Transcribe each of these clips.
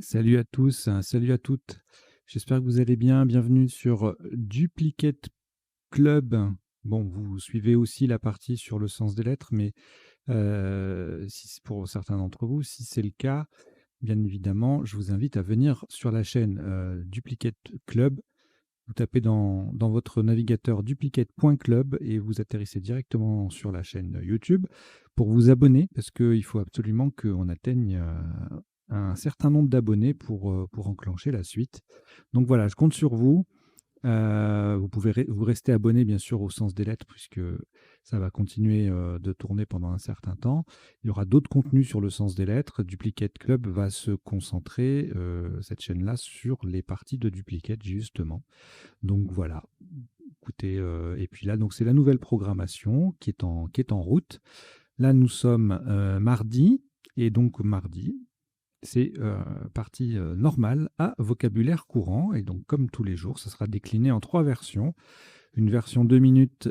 Salut à tous, salut à toutes. J'espère que vous allez bien. Bienvenue sur Duplicate Club. Bon, vous suivez aussi la partie sur le sens des lettres, mais si c'est pour certains d'entre vous, si c'est le cas, bien évidemment, je vous invite à venir sur la chaîne Duplicate Club. Vous tapez dans votre navigateur duplicate.club et vous atterrissez directement sur la chaîne YouTube pour vous abonner, parce qu'il faut absolument qu'on atteigne un certain nombre d'abonnés pour enclencher la suite. Donc voilà, je compte sur vous. Vous pouvez vous rester abonné bien sûr au sens des lettres puisque ça va continuer de tourner pendant un certain temps. Il y aura d'autres contenus sur le sens des lettres. Duplicate Club va se concentrer, cette chaîne-là, sur les parties de Duplicate justement. Donc voilà, écoutez, et puis là, donc c'est la nouvelle programmation qui est en route. Là, nous sommes mardi, et donc mardi, c'est partie normale à vocabulaire courant. Et donc, comme tous les jours, ça sera décliné en 3 versions. Une version 2 minutes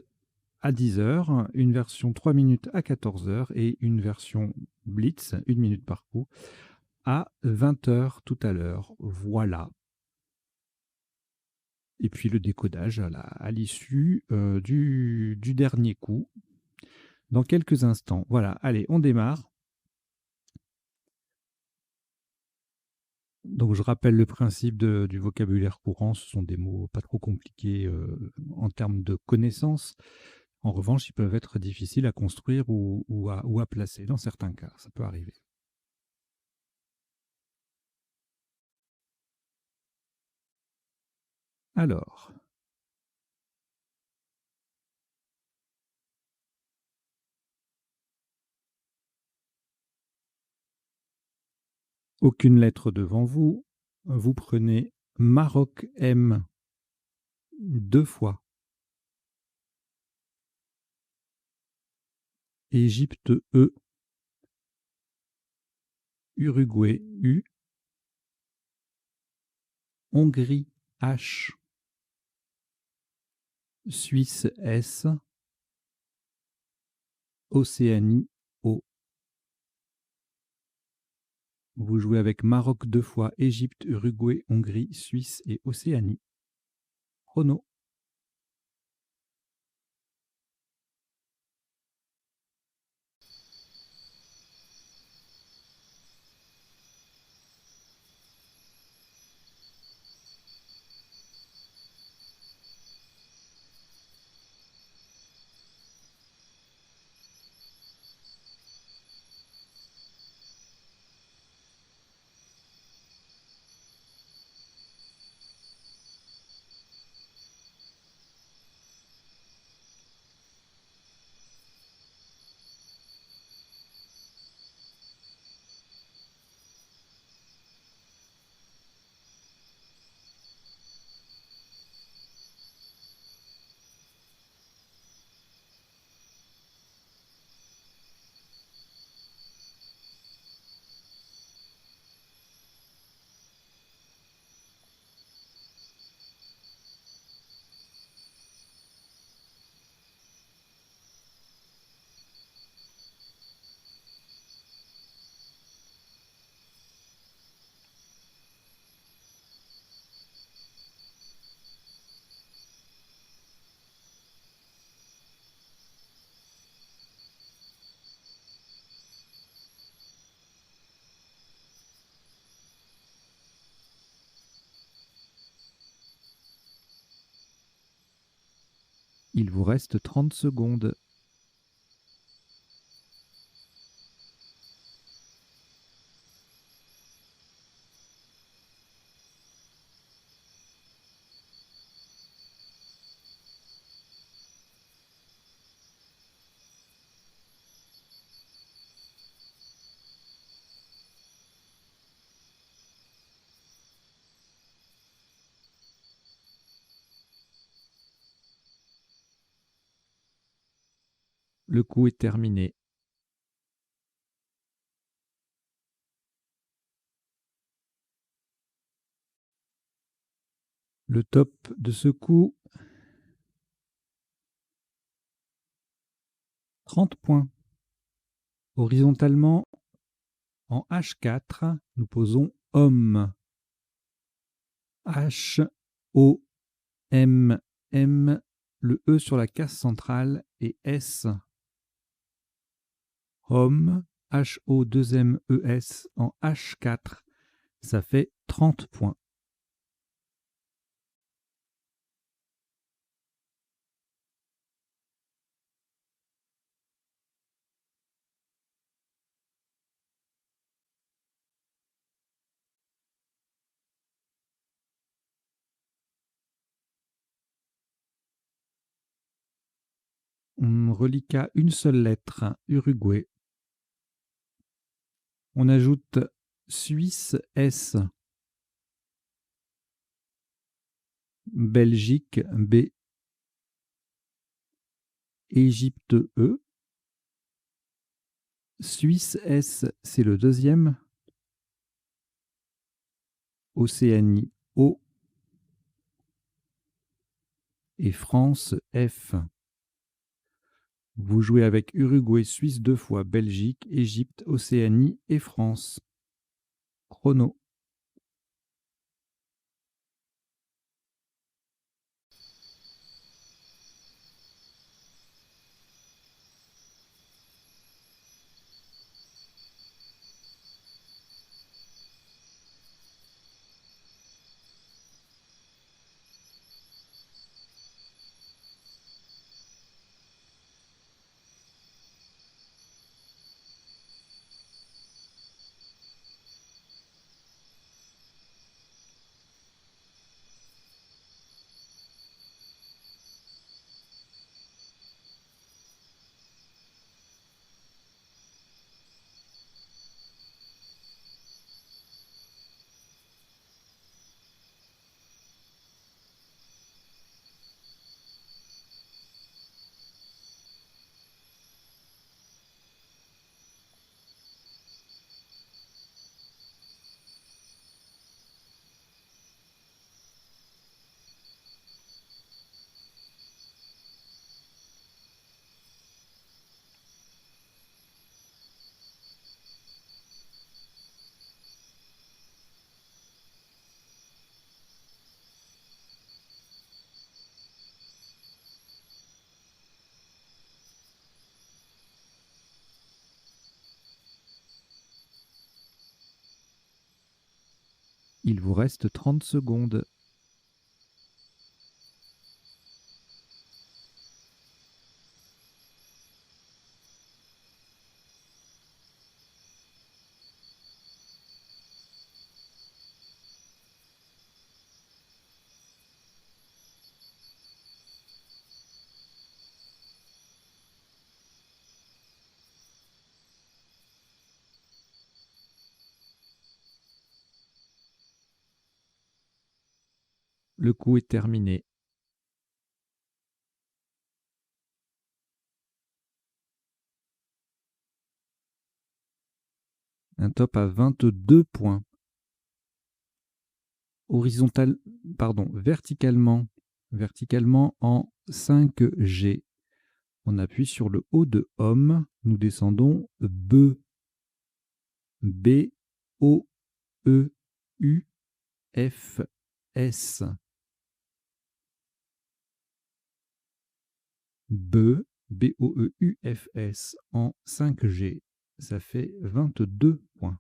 à 10 heures, une version 3 minutes à 14 heures et une version Blitz, 1 minute par coup, à 20 heures tout à l'heure. Voilà. Et puis le décodage à l'issue du dernier coup, dans quelques instants. Voilà, allez, on démarre. Donc je rappelle le principe du vocabulaire courant, ce sont des mots pas trop compliqués en termes de connaissances. En revanche, ils peuvent être difficiles à construire ou à placer dans certains cas, ça peut arriver. Alors, aucune lettre devant vous, vous prenez Maroc M 2 fois, Égypte E, Uruguay U, Hongrie H, Suisse S, Océanie O. Vous jouez avec Maroc 2 fois, Égypte, Uruguay, Hongrie, Suisse et Océanie. Chrono. Il vous reste 30 secondes. Le coup est terminé. Le top de ce coup, 30 points. Horizontalement, en H4, nous posons homme, H-O-M-M, le E sur la case centrale et S, homme, H-O-2-M-E-S en H4, ça fait 30 points. Reliquat, une seule lettre, Uruguay. On ajoute Suisse, S. Belgique, B. Égypte, E. Suisse, S, c'est le deuxième. Océanie, O. Et France, F. Vous jouez avec Uruguay, Suisse 2 fois, Belgique, Égypte, Océanie et France. Chrono. Il vous reste 30 secondes. Le coup est terminé. Un top à 22 points. Verticalement en 5G. On appuie sur le O de homme. Nous descendons B. B, O, E, U, F, S. B, B-O-E-U-F-S en 5G. Ça fait 22 points.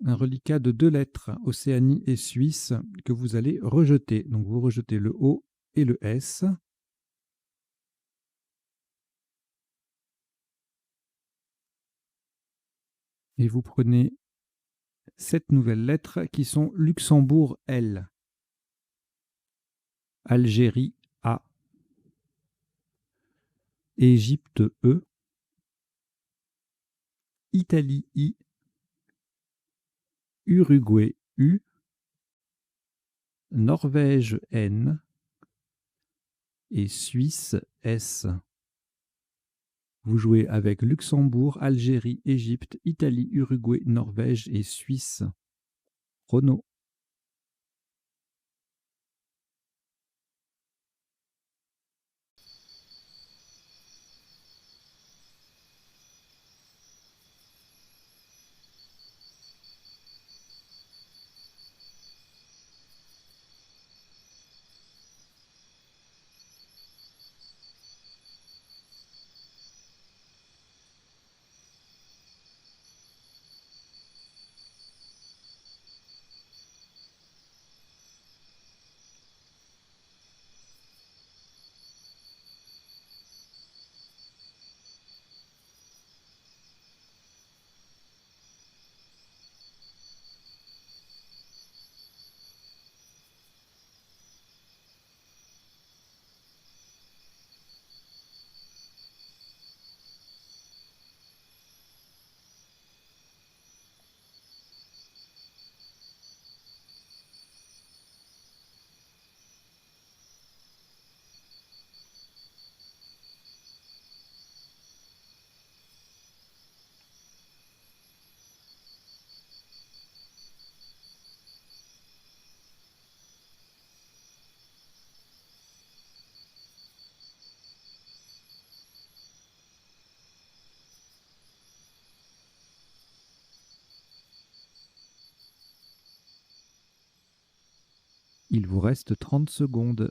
Un reliquat de 2 lettres, Océanie et Suisse, que vous allez rejeter. Donc vous rejetez le O et le S. Et vous prenez 7 nouvelles lettres qui sont Luxembourg, L. Algérie, A. Égypte, E. Italie, I. Uruguay, U. Norvège, N. Et Suisse, S. Vous jouez avec Luxembourg, Algérie, Égypte, Italie, Uruguay, Norvège et Suisse. Chrono. Il vous reste 30 secondes.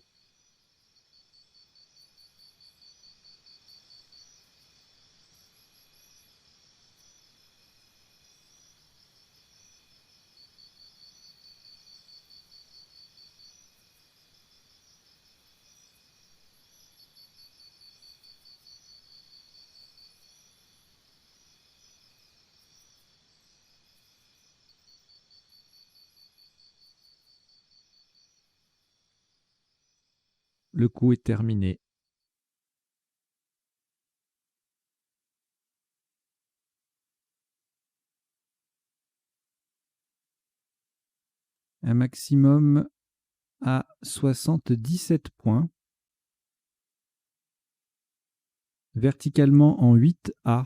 Le coup est terminé. Un maximum à 77 points. Verticalement en 8A.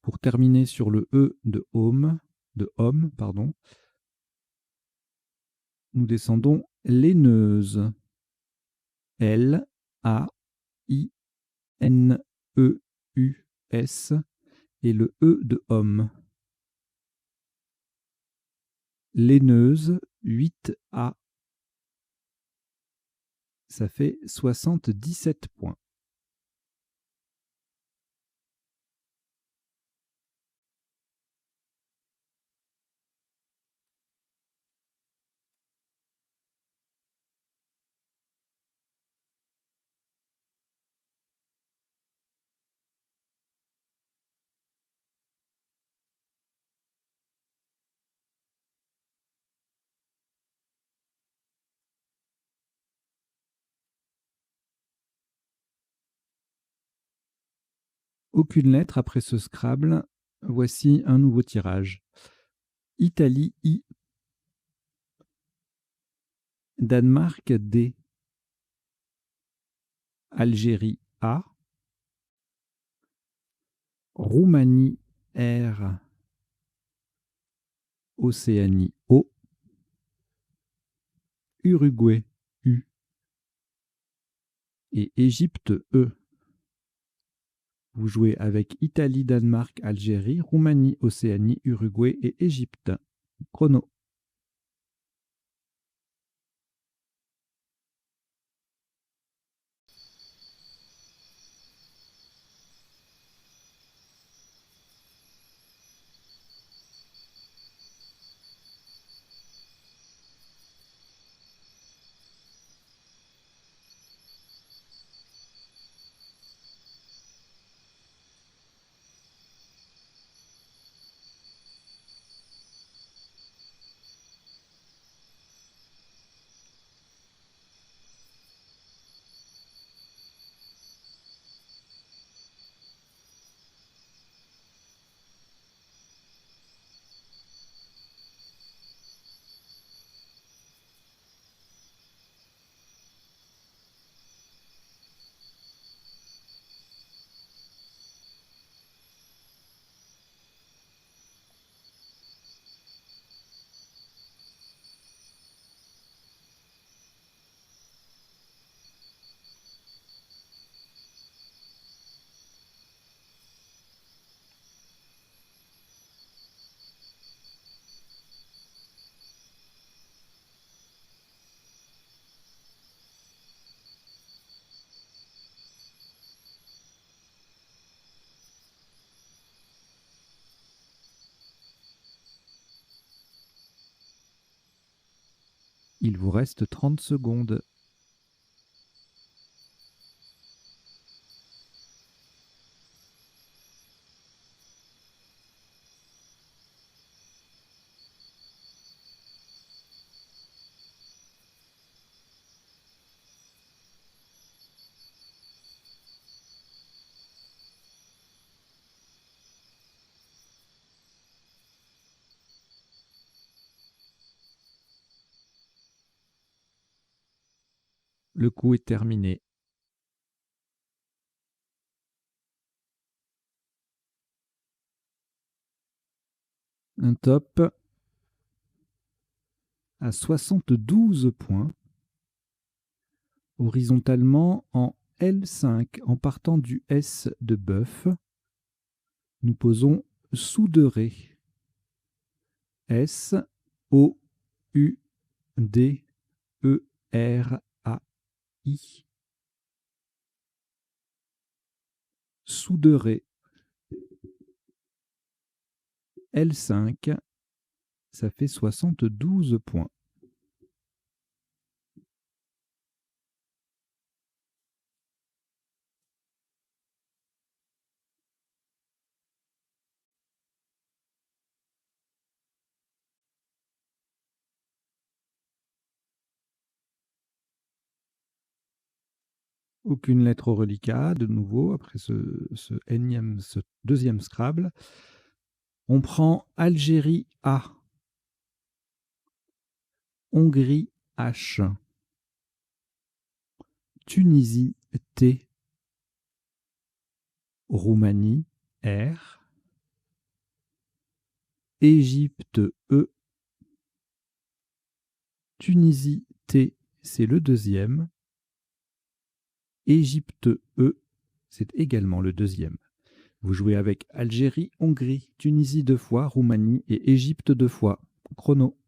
Pour terminer sur le E de homme, nous descendons laineuse. L-A-I-N-E-U-S et le E de homme. Laineuse, 8A. Ça fait 77 points. Aucune lettre après ce Scrabble. Voici un nouveau tirage. Italie I. Danemark D. Algérie A. Roumanie R. Océanie O. Uruguay U. Et Égypte E. Vous jouez avec Italie, Danemark, Algérie, Roumanie, Océanie, Uruguay et Égypte. Chrono. Il vous reste 30 secondes. Le coup est terminé. Un top à 72 points. Horizontalement en L5, en partant du S de bœuf, nous posons Souderé. S O U D E R A I. Souderé. L5, ça fait 72 points. Aucune lettre au reliquat, de nouveau, après ce deuxième Scrabble. On prend Algérie A, Hongrie H, Tunisie T, Roumanie R, Égypte E, Tunisie T, c'est le deuxième, Égypte E, c'est également le deuxième. Vous jouez avec Algérie, Hongrie, Tunisie 2 fois, Roumanie et Égypte 2 fois. Chrono.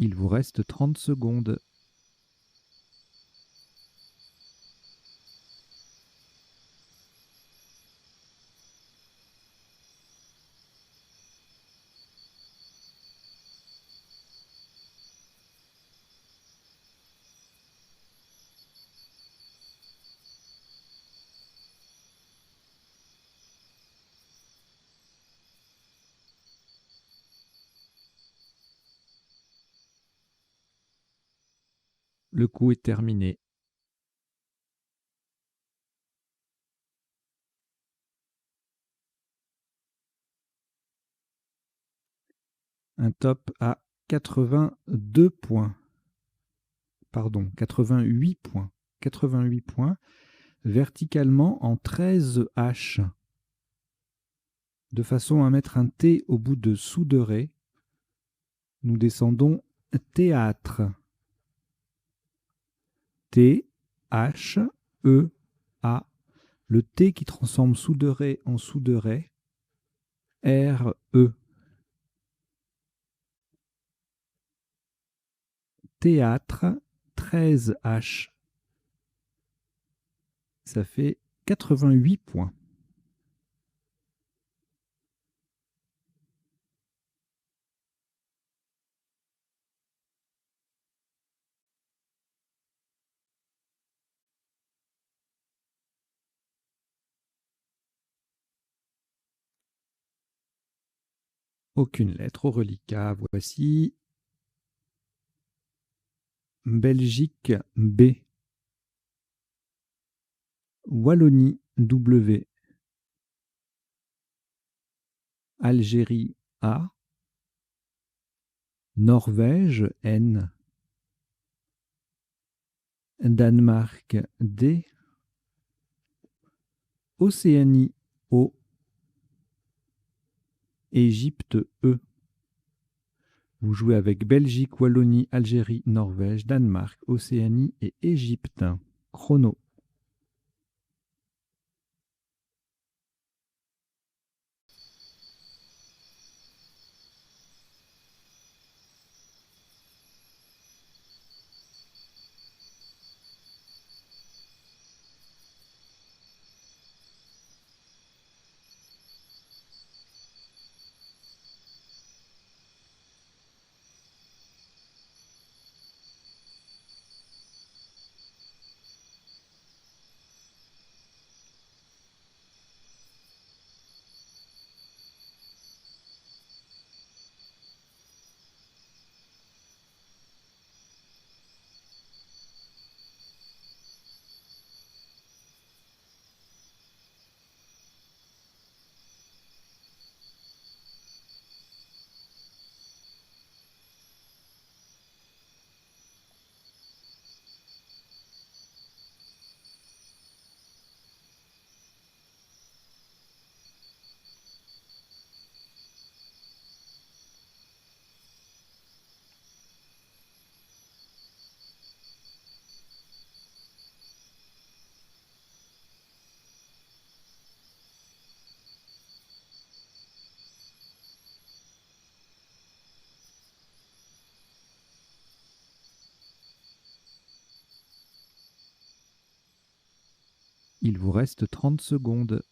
Il vous reste 30 secondes. Le coup est terminé. Un top à 82 points. Pardon, 88 points. 88 points. Verticalement en 13 H. De façon à mettre un T au bout de Souderé, nous descendons théâtre. T, H, E, A. Le T qui transforme Souderé en Souderé. R, E. théâtre, 13H. Ça fait 88 points. Aucune lettre au reliquat. Voici Belgique B. Wallonie W. Algérie A. Norvège N. Danemark D. Océanie O. Égypte E. Vous jouez avec Belgique, Wallonie, Algérie, Norvège, Danemark, Océanie et Égypte. Chrono. Il vous reste 30 secondes.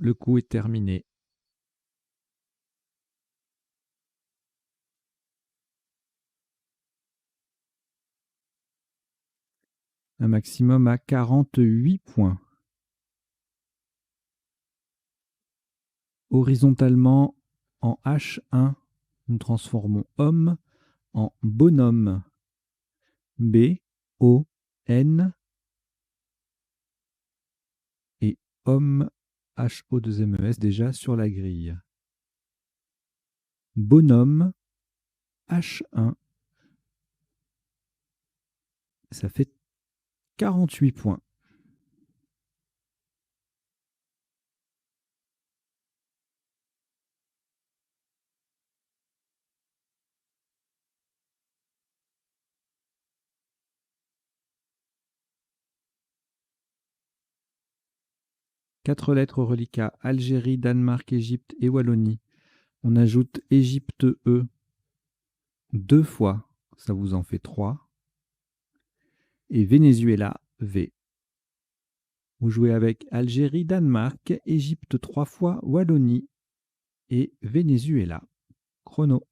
Le coup est terminé. Un maximum à 48 points. Horizontalement, en H1, nous transformons homme en bonhomme. B, O, N et homme, H-O-2-M-E-S, déjà sur la grille. Bonhomme, H1. Ça fait 48 points. Quatre lettres au reliquat: Algérie, Danemark, Égypte et Wallonie. On ajoute Égypte E 2 fois, ça vous en fait 3. Et Venezuela V. Vous jouez avec Algérie, Danemark, Égypte 3 fois, Wallonie et Venezuela. Chrono.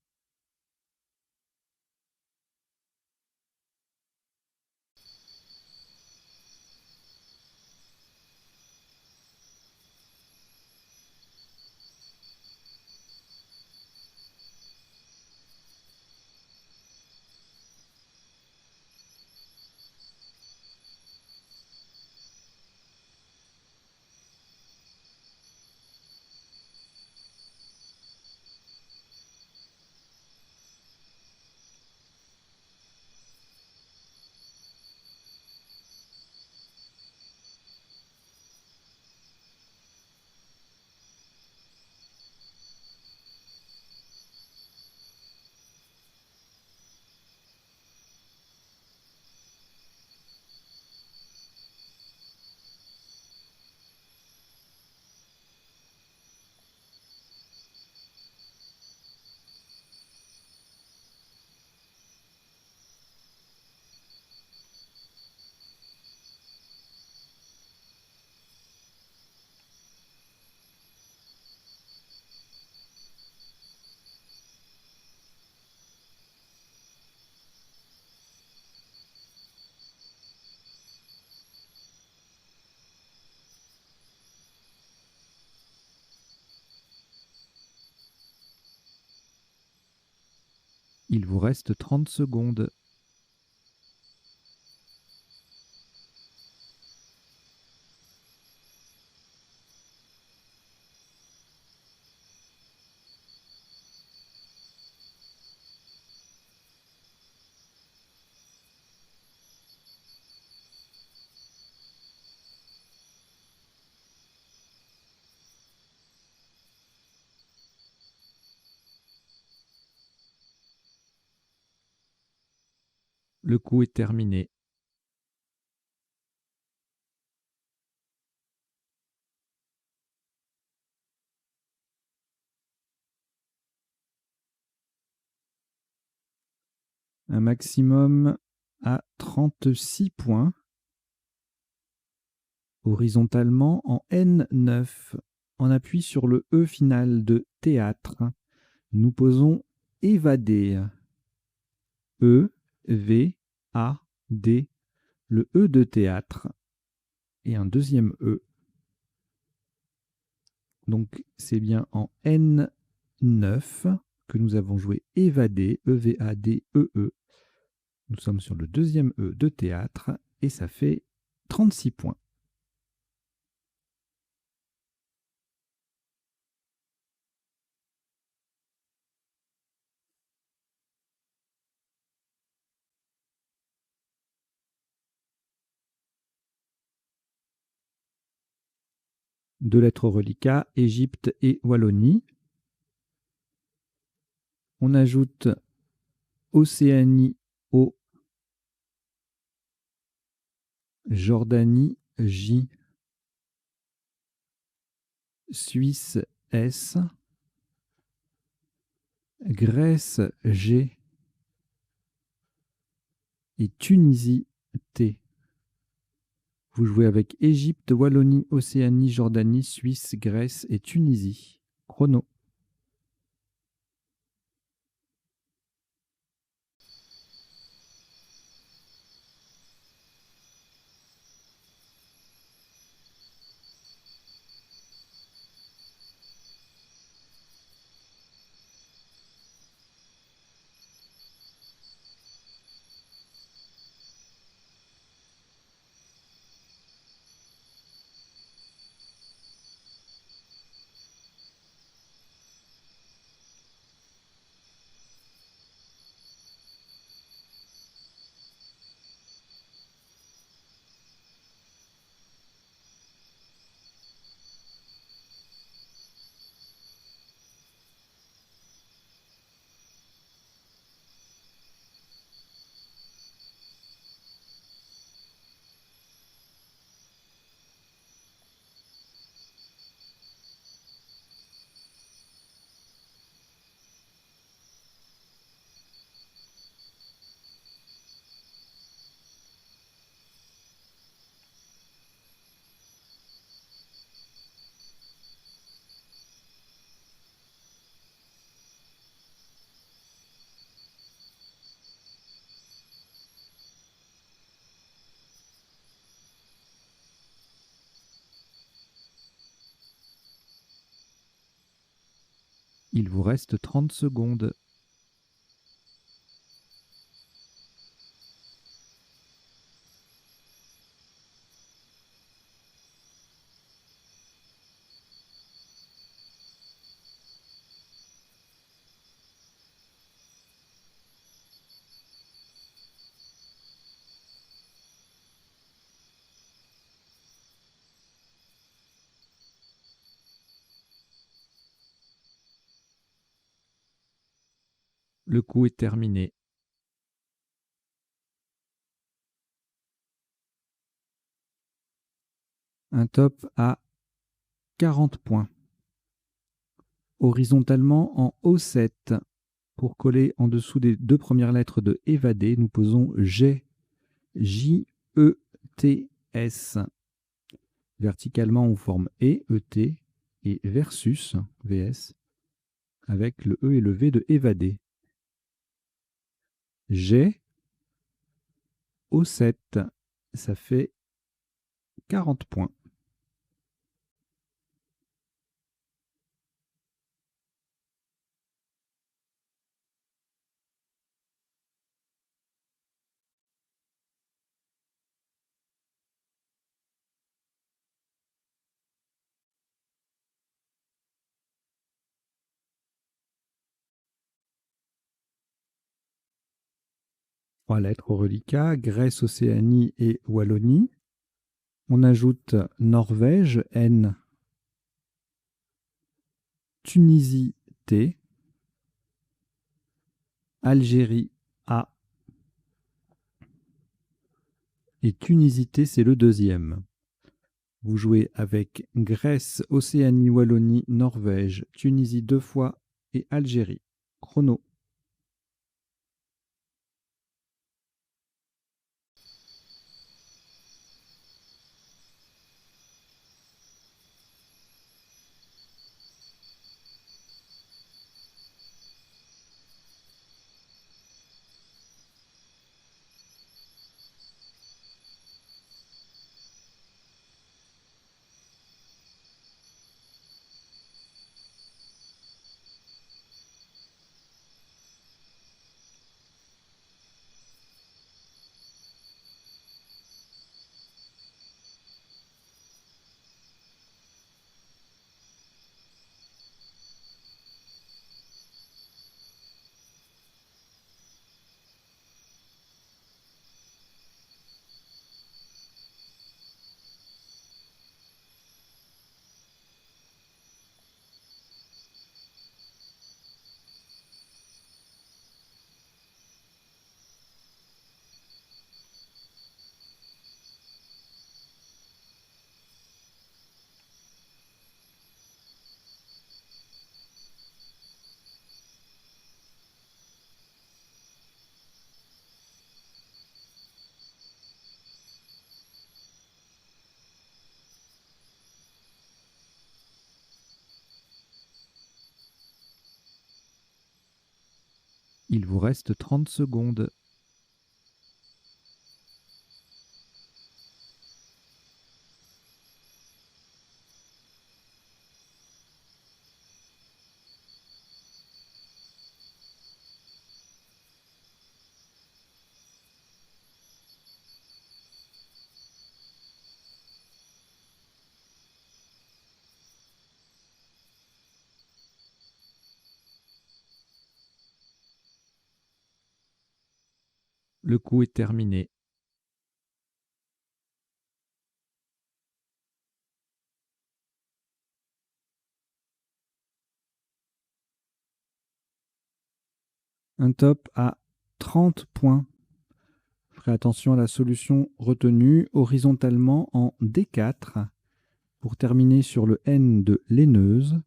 Il vous reste 30 secondes. Le coup est terminé. Un maximum à 36 points. Horizontalement en N9. On appuie sur le E final de théâtre. Nous posons évader. E, V, A, D. Le E de théâtre. Et un deuxième E. Donc c'est bien en N9 que nous avons joué évader. E-V-A-D-E-E. Nous sommes sur le deuxième E de théâtre. Et ça fait 36 points. Deux lettres reliquats, Égypte et Wallonie. On ajoute Océanie, O, Jordanie, J, Suisse, S, Grèce, G, et Tunisie, T. Vous jouez avec Égypte, Wallonie, Océanie, Jordanie, Suisse, Grèce et Tunisie. Chrono. Il vous reste 30 secondes. Le coup est terminé. Un top à 40 points. Horizontalement en O7. Pour coller en dessous des deux premières lettres de évader, nous posons G, J-E-T-S. Verticalement, on forme E-E-T et versus, VS, avec le E et le V de évader. G, O7, ça fait 40 points. 3 lettres au reliquat, Grèce, Océanie et Wallonie. On ajoute Norvège, N, Tunisie, T, Algérie, A, et Tunisie, T, c'est le deuxième. Vous jouez avec Grèce, Océanie, Wallonie, Norvège, Tunisie 2 fois et Algérie. Chrono. Il vous reste 30 secondes. Le coup est terminé. Un top à 30 points. Ferez attention à la solution retenue horizontalement en D4 pour terminer sur le N de laineuse.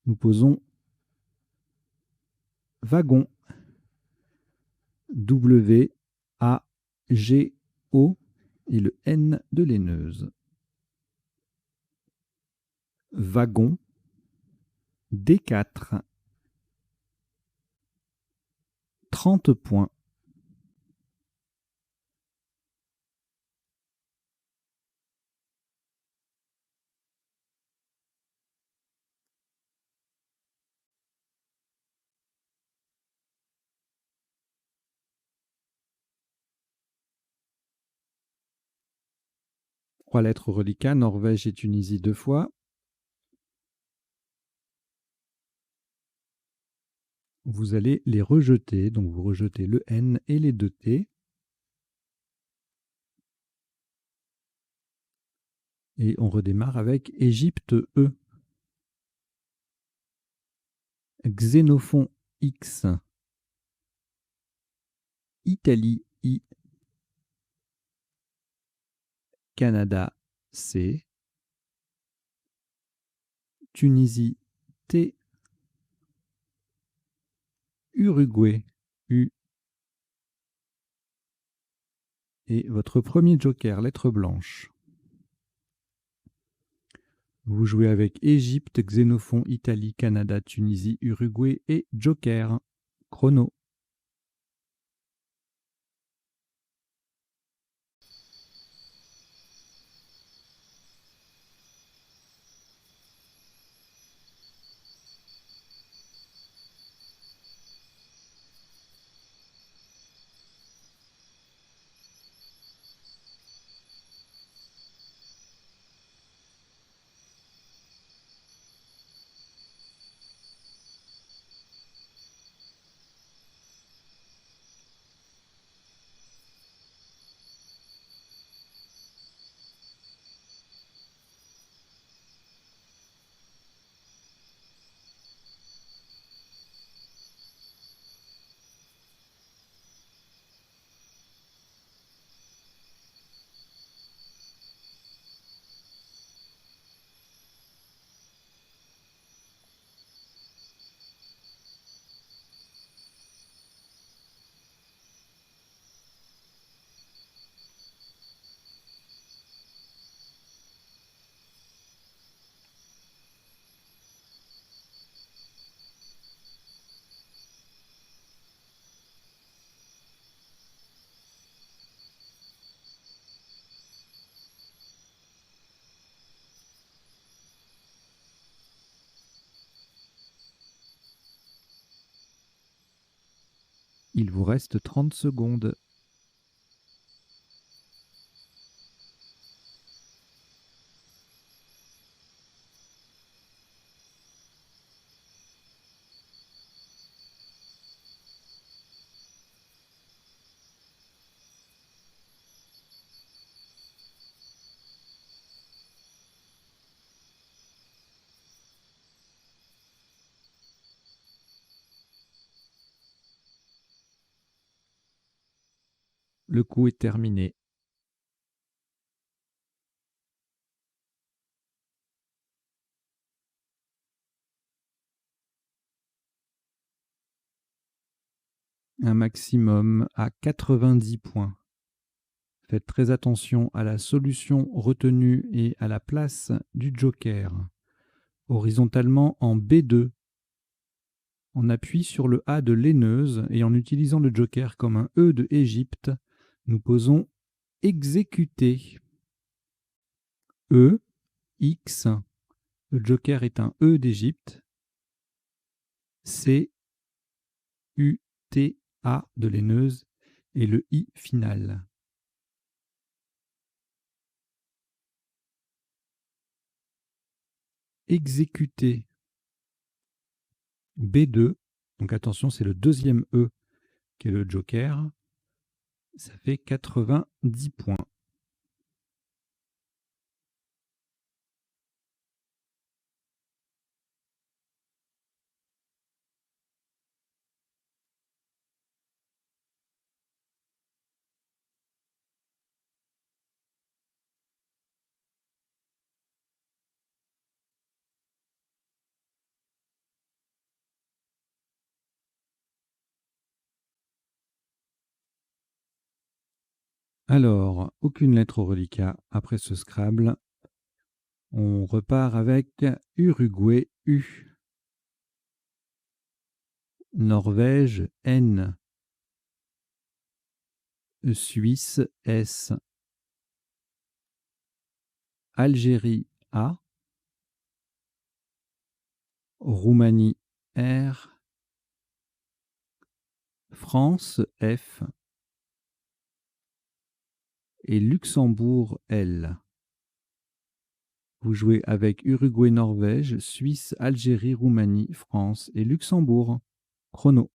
Nous posons wagon. W, A, G, O et le N de laineuse. Wagon. D4. 30 points. Trois lettres reliquat, Norvège et Tunisie 2 fois. Vous allez les rejeter, donc vous rejetez le N et les 2 T. Et on redémarre avec Égypte E. Xénophon X. Italie I. Canada C. Tunisie T. Uruguay U. Et votre premier joker, lettre blanche. Vous jouez avec Égypte, Xénophon, Italie, Canada, Tunisie, Uruguay et joker. Chrono. Il vous reste 30 secondes. Le coup est terminé. Un maximum à 90 points. Faites très attention à la solution retenue et à la place du joker. Horizontalement en B2, on appuie sur le A de laineuse et en utilisant le joker comme un E de Égypte, nous posons exécuter. E, X, le joker est un E d'Égypte. C, U, T, A de laineuse et le I final. Exécuter. B2, donc attention, c'est le deuxième E qui est le joker. Ça fait 90 points. Alors, aucune lettre au reliquat après ce Scrabble. On repart avec Uruguay U, Norvège N, Suisse S, Algérie A, Roumanie R, France F et Luxembourg L. Vous jouez avec Uruguay, Norvège, Suisse, Algérie, Roumanie, France et Luxembourg. Chrono.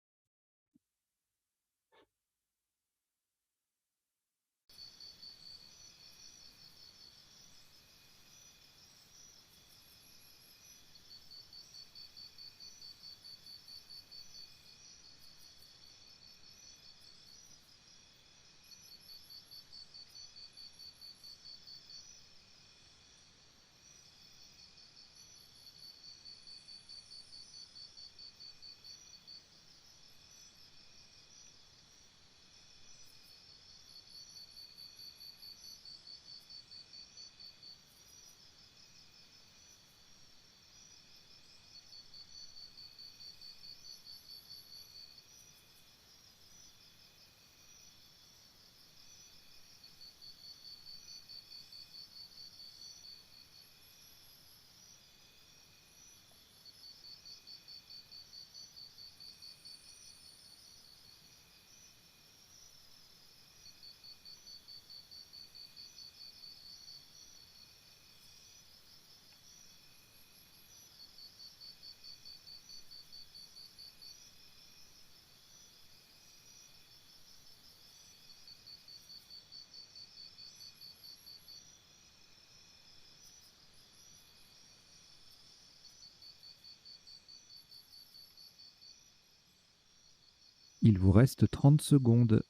Il vous reste 30 secondes.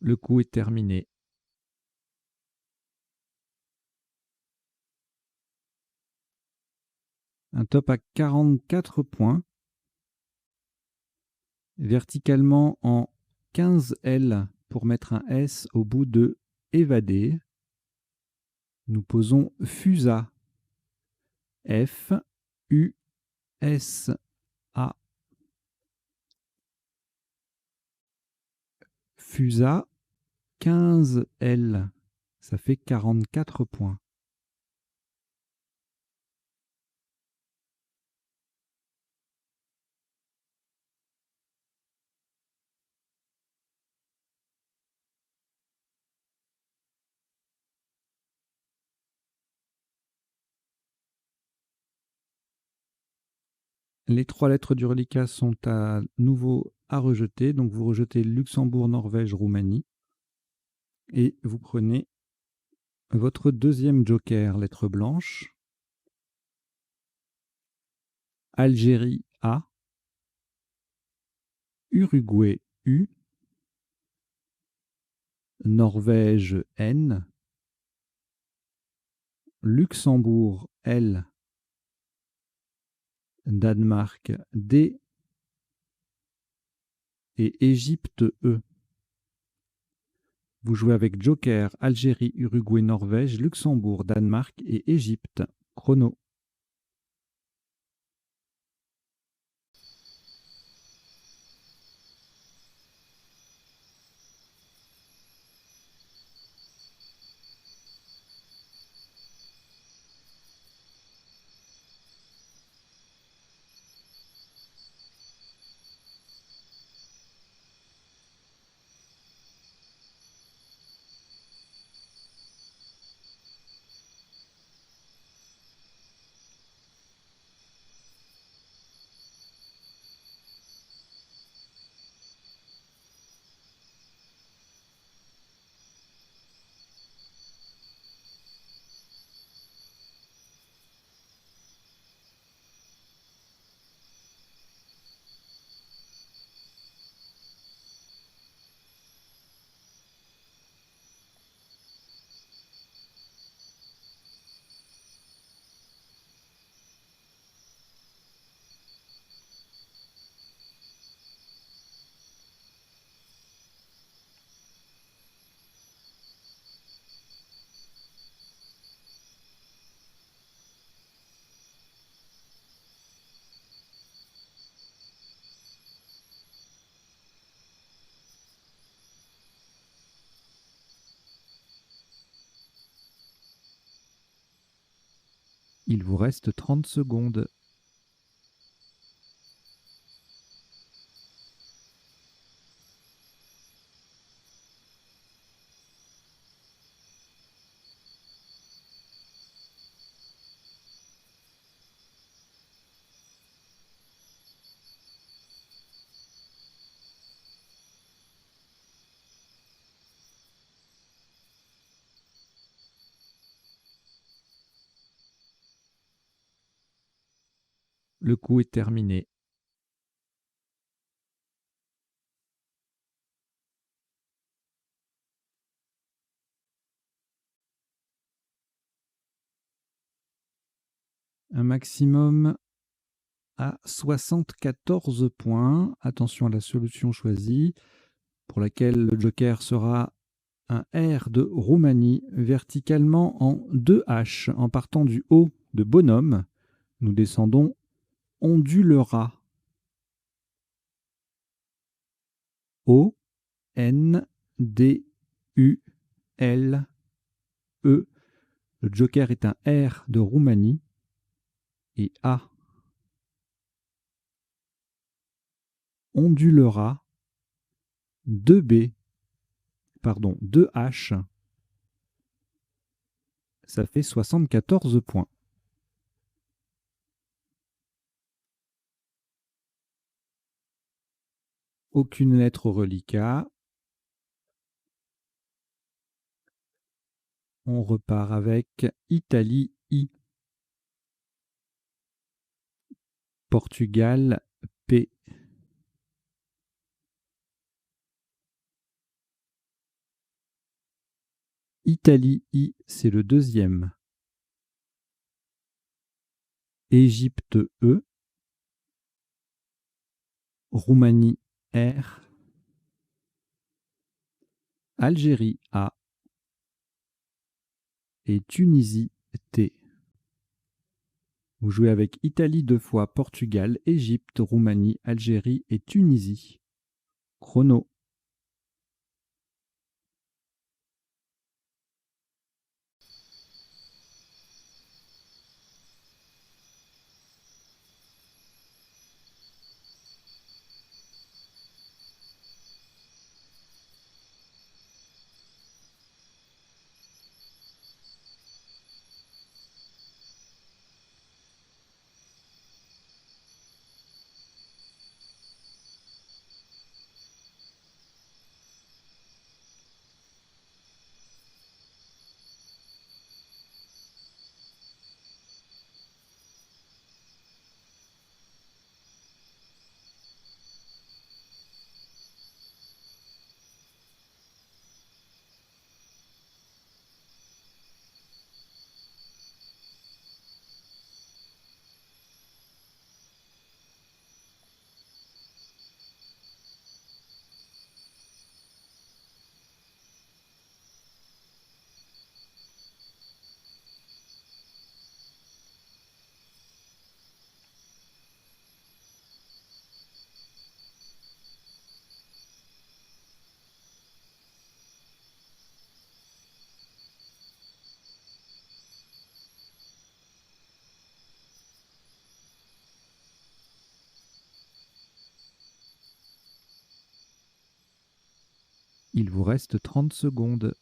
Le coup est terminé. Un top à 44 points. Verticalement en 15 L pour mettre un S au bout de évader. Nous posons FUSA. F-U-S-A. FUSA, 15 L. Ça fait 44 points. Les 3 lettres du reliquat sont à nouveau à rejeter. Donc vous rejetez Luxembourg, Norvège, Roumanie. Et vous prenez votre deuxième joker, lettre blanche. Algérie A. Uruguay U. Norvège N. Luxembourg L. Danemark D. Et Égypte E. Vous jouez avec joker, Algérie, Uruguay, Norvège, Luxembourg, Danemark et Égypte. Chrono. Il vous reste 30 secondes. Le coup est terminé. Un maximum à 74 points. Attention à la solution choisie, pour laquelle le joker sera un R de Roumanie, verticalement en 2 H. En partant du haut de bonhomme, nous descendons ondulera. O, N, D, U, L, E. Le joker est un R de Roumanie et A. Ondulera. 2B, pardon, 2H. Ça fait 74 points. Aucune lettre au reliquat. On repart avec Italie I. Portugal P. Italie I, c'est le deuxième. Égypte E. Roumanie R. Algérie A et Tunisie T. Vous jouez avec Italie 2 fois, Portugal, Égypte, Roumanie, Algérie et Tunisie. Chrono. Il vous reste 30 secondes.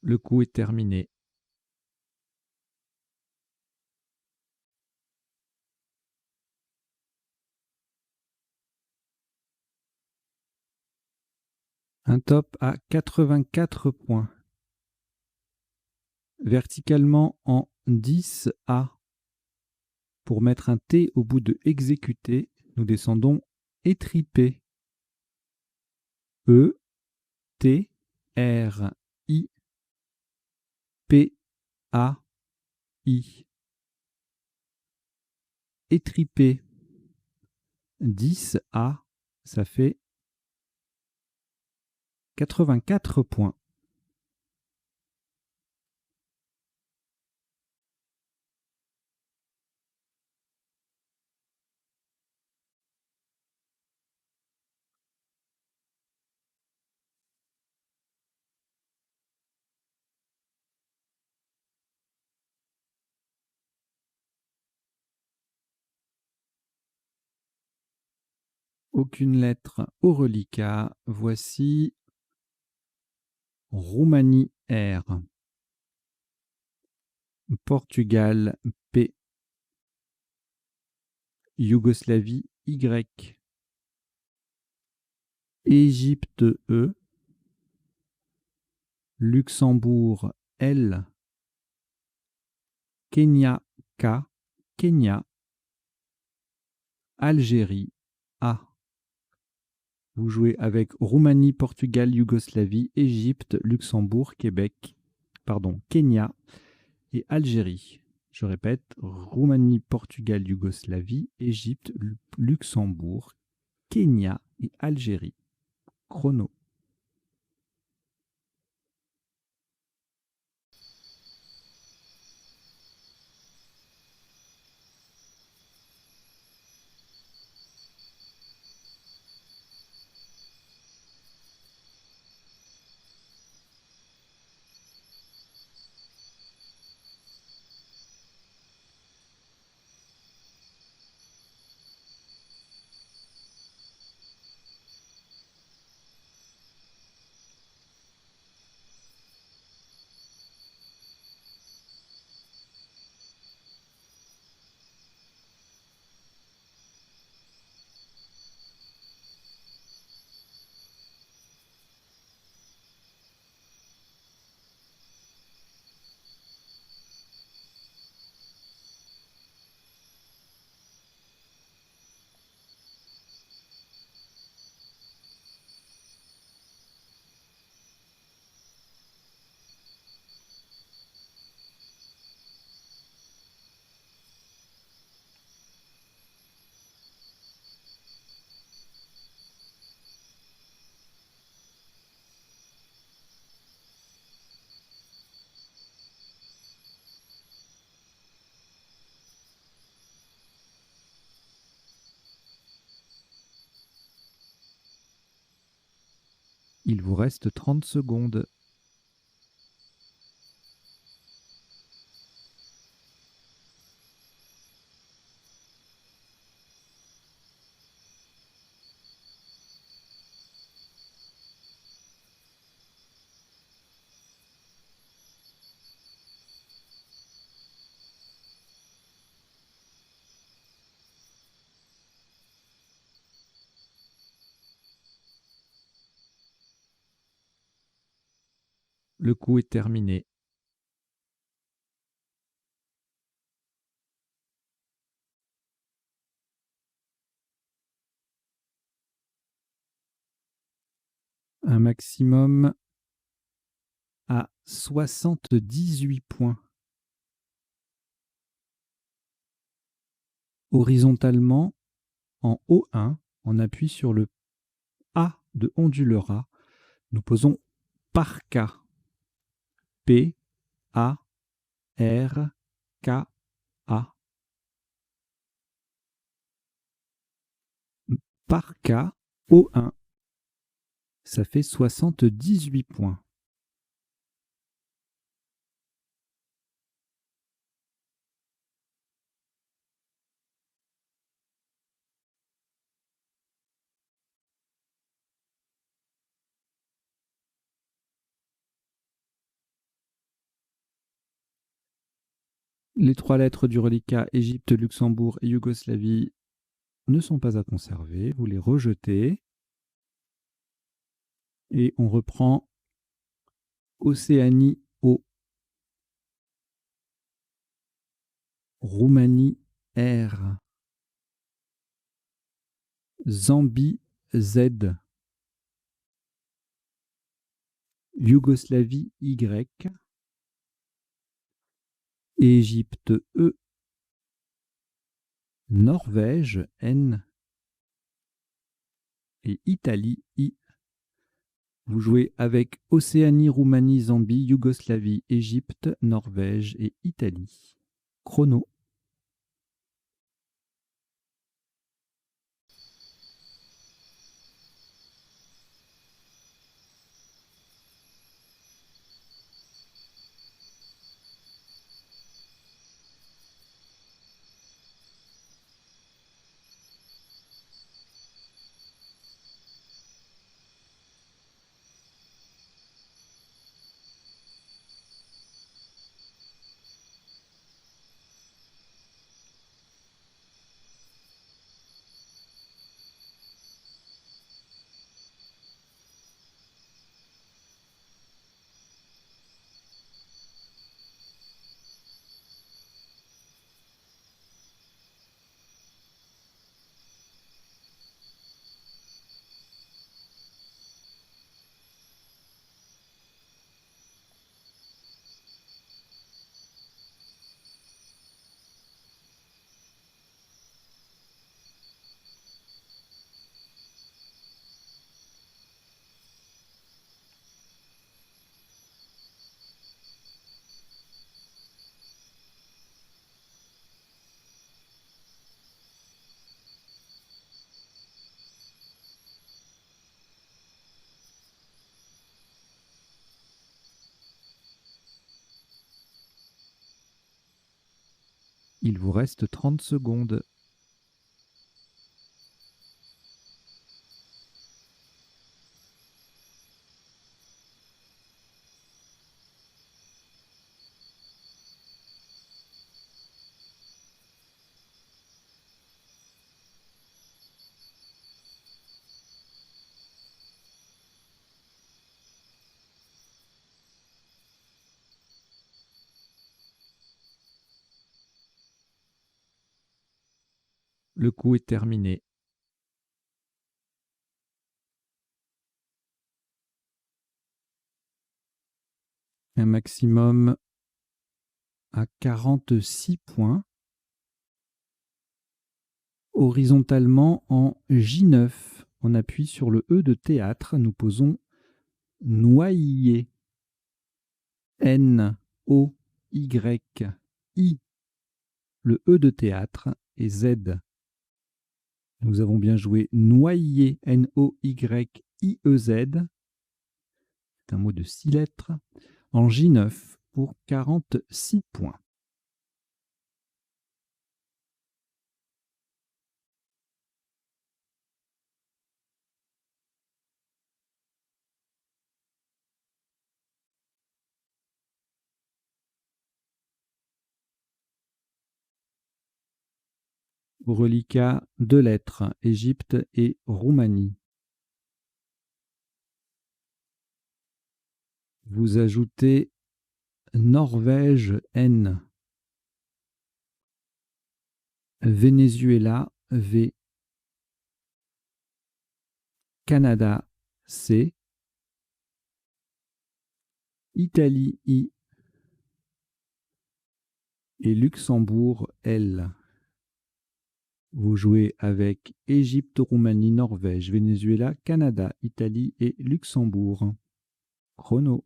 Le coup est terminé. Un top à 84 points. Verticalement en 10A. Pour mettre un T au bout de exécuter, nous descendons étriper. E, T, R, I, P, A, I. Étriper. 10A, ça fait 84 points. Aucune lettre au reliquat. Voici Roumanie R, Portugal P, Yougoslavie Y, Égypte E, Luxembourg L, Kenya K, Kenya, Algérie A. Vous jouez avec Roumanie, Portugal, Yougoslavie, Égypte, Luxembourg, Kenya et Algérie. Je répète, Roumanie, Portugal, Yougoslavie, Égypte, Luxembourg, Kenya et Algérie. Chrono. Il vous reste 30 secondes. Le coup est terminé. Un maximum à 78 points. Horizontalement, en O1, on appuie sur le A de ondulera. Nous posons parka. P-A-R-K-A. Parka O1. Ça fait 78 points. Les 3 lettres du reliquat Égypte, Luxembourg et Yougoslavie ne sont pas à conserver. Vous les rejetez. Et on reprend Océanie O, Roumanie R, Zambie Z, Yougoslavie Y, Égypte E, Norvège N et Italie I. Vous jouez avec Océanie, Roumanie, Zambie, Yougoslavie, Égypte, Norvège et Italie. Chrono. Il vous reste 30 secondes. Le coup est terminé. Un maximum à 46 points. Horizontalement en J9, on appuie sur le E de théâtre. Nous posons noyer. N-O-Y-I. Le E de théâtre et Z. Nous avons bien joué noyer. N-O-Y-I-E-Z. C'est un mot de 6 lettres. En J9 pour 46 points. Reliquat, 2 lettres, Égypte et Roumanie. Vous ajoutez Norvège, N. Venezuela, V. Canada, C. Italie, I. Et Luxembourg, L. Vous jouez avec Égypte, Roumanie, Norvège, Venezuela, Canada, Italie et Luxembourg. Chrono.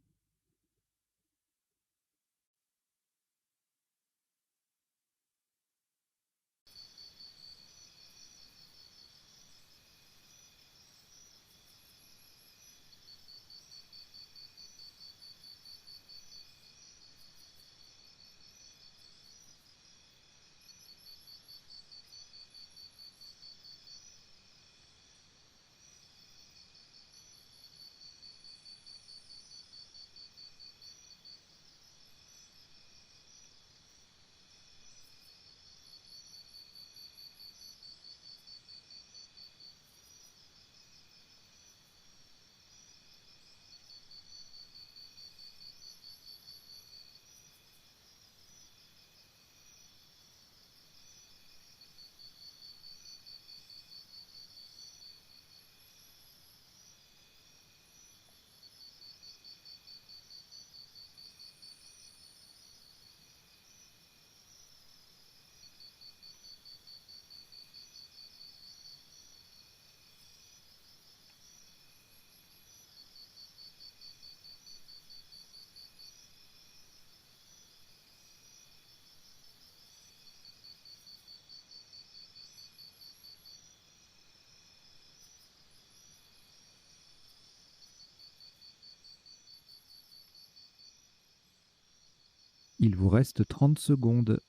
Il vous reste 30 secondes.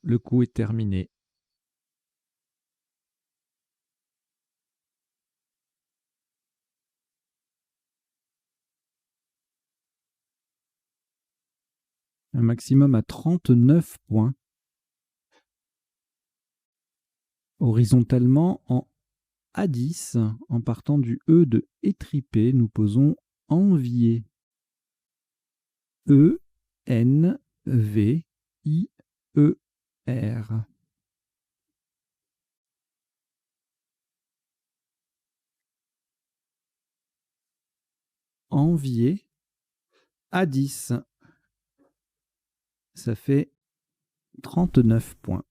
Le coup est terminé. Un maximum à 39 points. Horizontalement, en A10, en partant du E de étripé, nous posons envier. E, N, V, I, E, R. Envier, A10. Ça fait 39 points.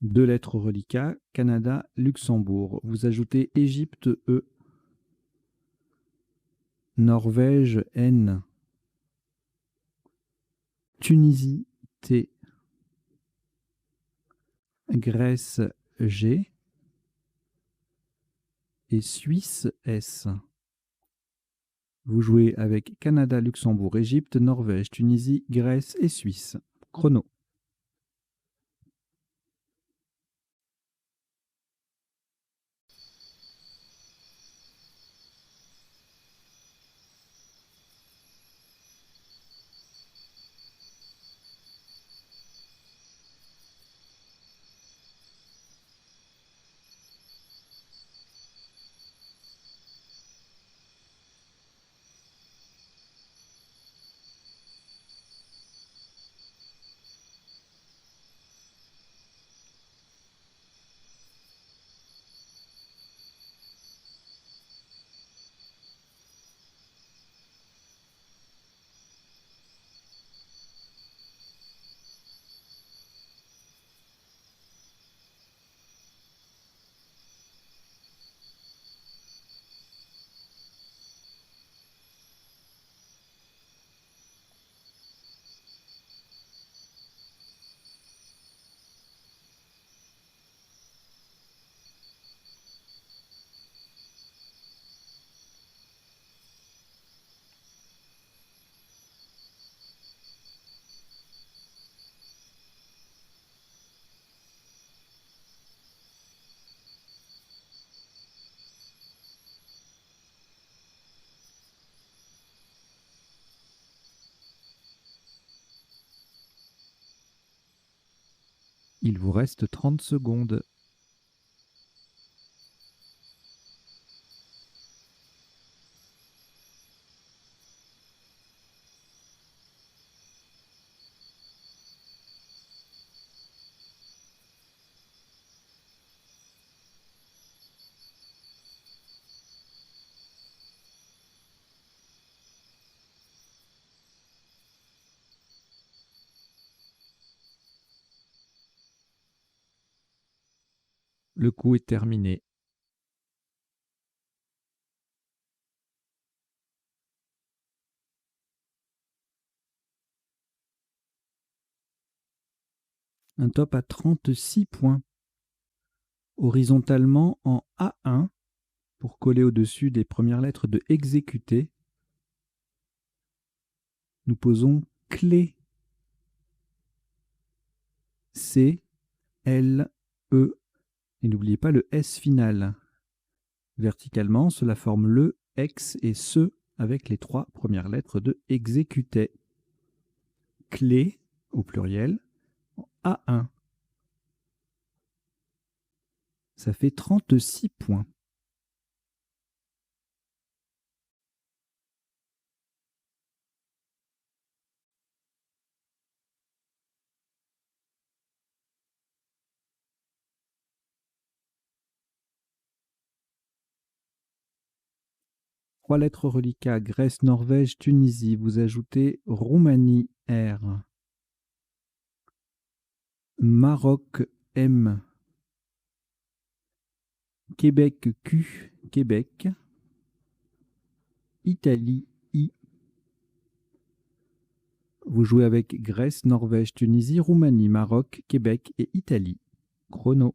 Deux lettres reliquat, Canada, Luxembourg. Vous ajoutez Égypte, E. Norvège, N. Tunisie, T. Grèce, G. Et Suisse, S. Vous jouez avec Canada, Luxembourg, Égypte, Norvège, Tunisie, Grèce et Suisse. Chrono. Il vous reste 30 secondes. Le coup est terminé. Un top à 36 points. Horizontalement en A1 pour coller au-dessus des premières lettres de exécuter. Nous posons clé. C, L, E. Et n'oubliez pas le S final. Verticalement, cela forme le, ex et ce avec les 3 premières lettres de exécuter. Clé au pluriel A1. Ça fait 36 points. Trois lettres reliquats, Grèce, Norvège, Tunisie. Vous ajoutez Roumanie, R. Maroc, M. Québec, Q. Québec. Italie, I. Vous jouez avec Grèce, Norvège, Tunisie, Roumanie, Maroc, Québec et Italie. Chrono.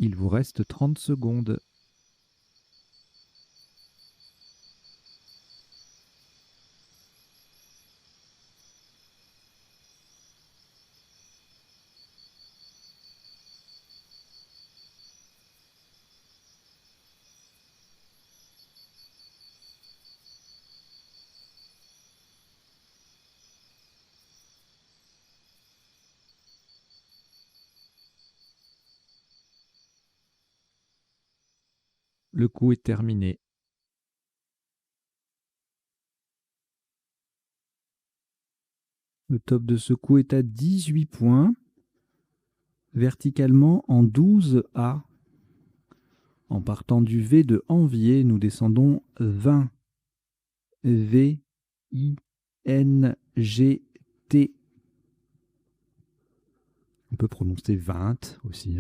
Il vous reste 30 secondes. Le coup est terminé. Le top de ce coup est à 18 points. Verticalement en 12A. En partant du V de envier, nous descendons 20. V, I, N, G, T. On peut prononcer 20 aussi.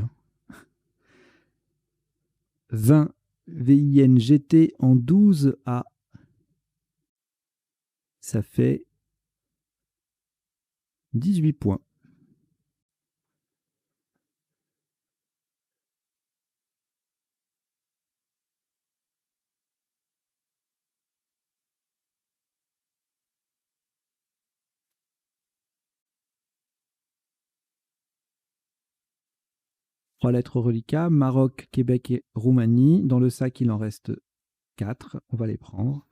20, V-I-N-G-T en 12A. Ça fait 18 points. 3 lettres au reliquat, Maroc, Québec et Roumanie. Dans le sac, il en reste 4. On va les prendre.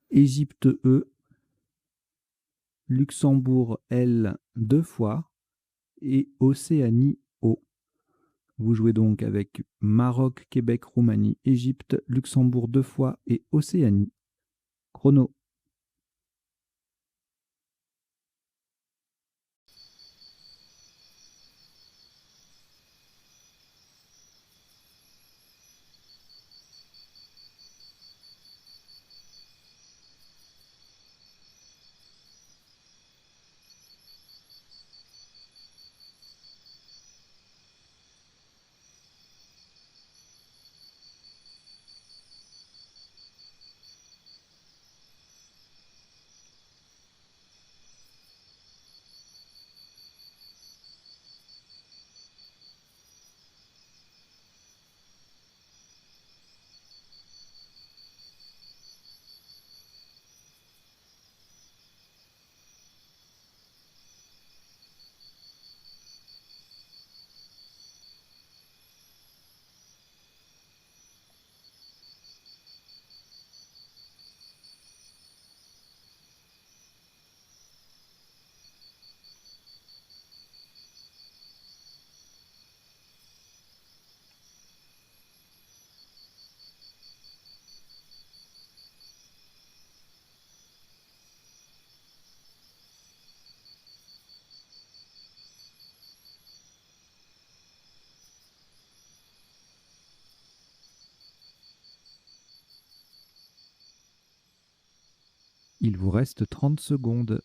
Égypte E, Luxembourg L 2 fois et Océanie O. Vous jouez donc avec Maroc, Québec, Roumanie, Égypte, Luxembourg 2 fois et Océanie. Chrono. Il vous reste 30 secondes.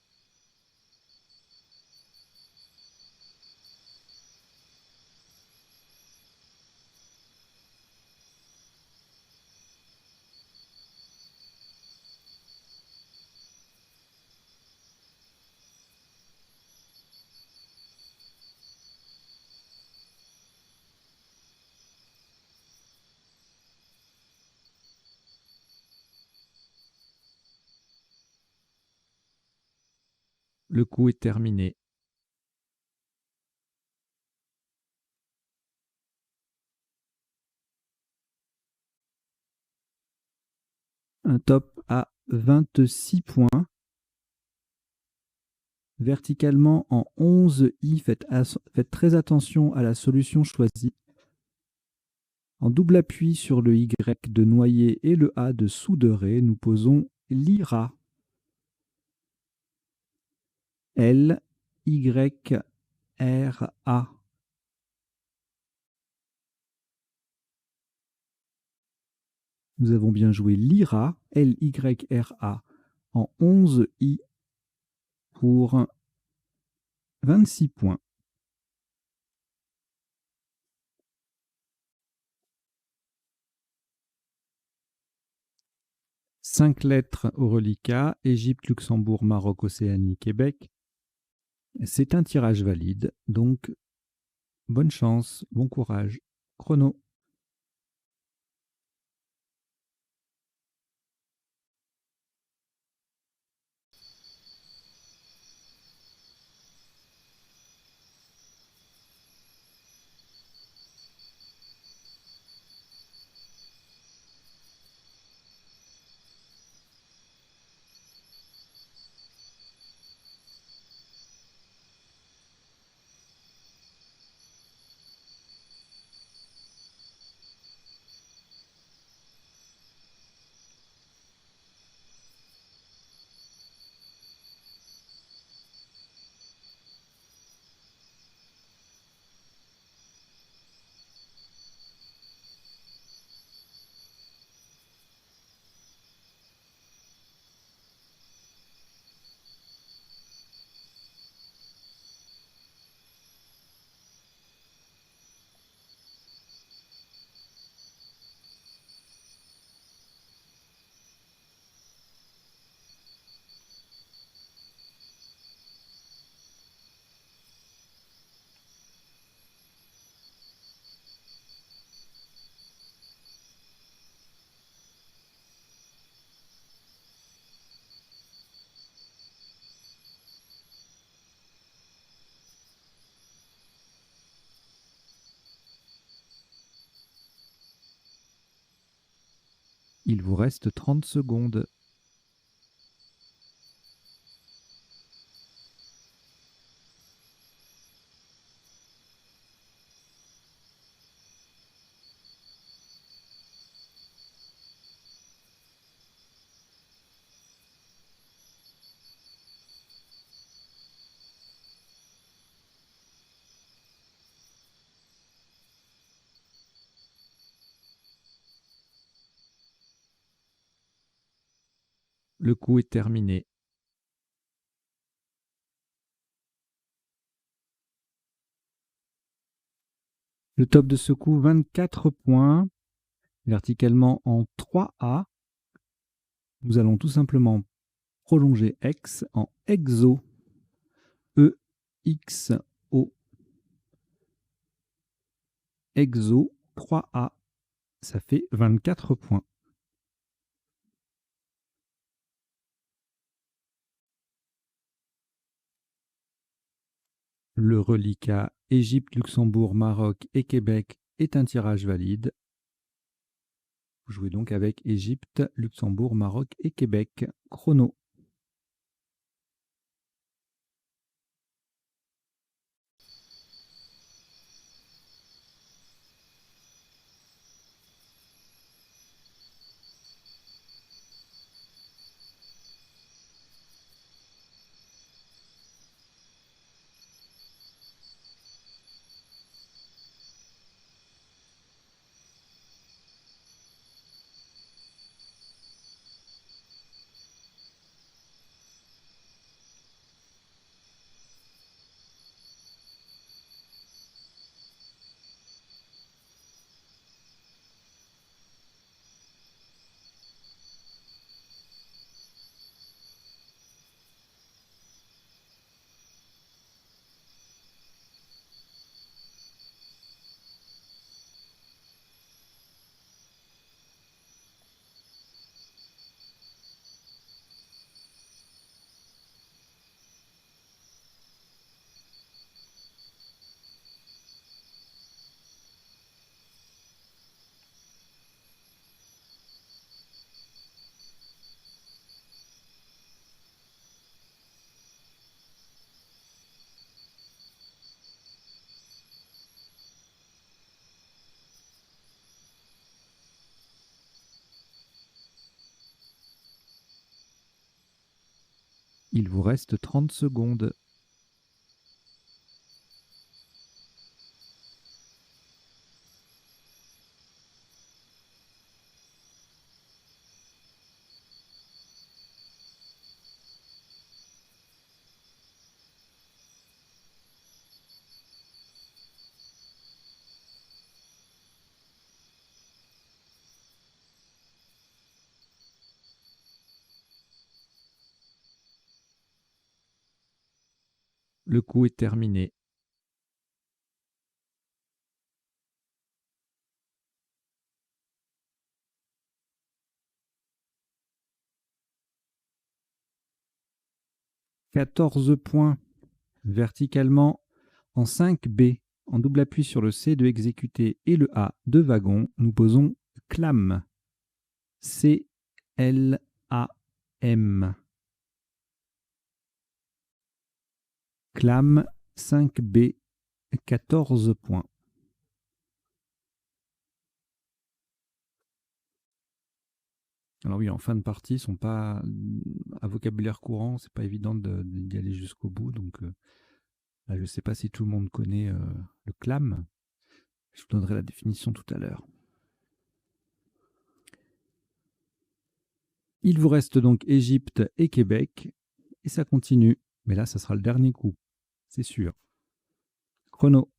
Le coup est terminé. Un top à 26 points. Verticalement en 11 i, faites très attention à la solution choisie. En double appui sur le Y de noyer et le A de souderet, nous posons l'IRA. L, Y, R, A. Nous avons bien joué l'IRA, L, Y, R, A, en 11 i pour 26 points. 5 lettres au reliquat, Égypte, Luxembourg, Maroc, Océanie, Québec. C'est un tirage valide, donc bonne chance, bon courage. Chrono. Il vous reste 30 secondes. Le coup est terminé. Le top de ce coup, 24 points, verticalement en 3A. Nous allons tout simplement prolonger X en EXO. E-X-O. EXO 3A. Ça fait 24 points. Le reliquat Égypte, Luxembourg, Maroc et Québec est un tirage valide. Vous jouez donc avec Égypte, Luxembourg, Maroc et Québec. Chrono. Il vous reste 30 secondes. Le coup est terminé. « 14 points verticalement en 5B. En double appui sur le C de exécuter et le A de wagon, nous posons CLAM. C-L-A-M. CLAM 5B, 14 points. Alors oui, en fin de partie, ils sont pas à vocabulaire courant, c'est pas évident d'y aller jusqu'au bout. Donc là, je ne sais pas si tout le monde connaît le CLAM. Je vous donnerai la définition tout à l'heure. Il vous reste donc Égypte et Québec, et ça continue. Mais là, ça sera le dernier coup, c'est sûr. Chrono.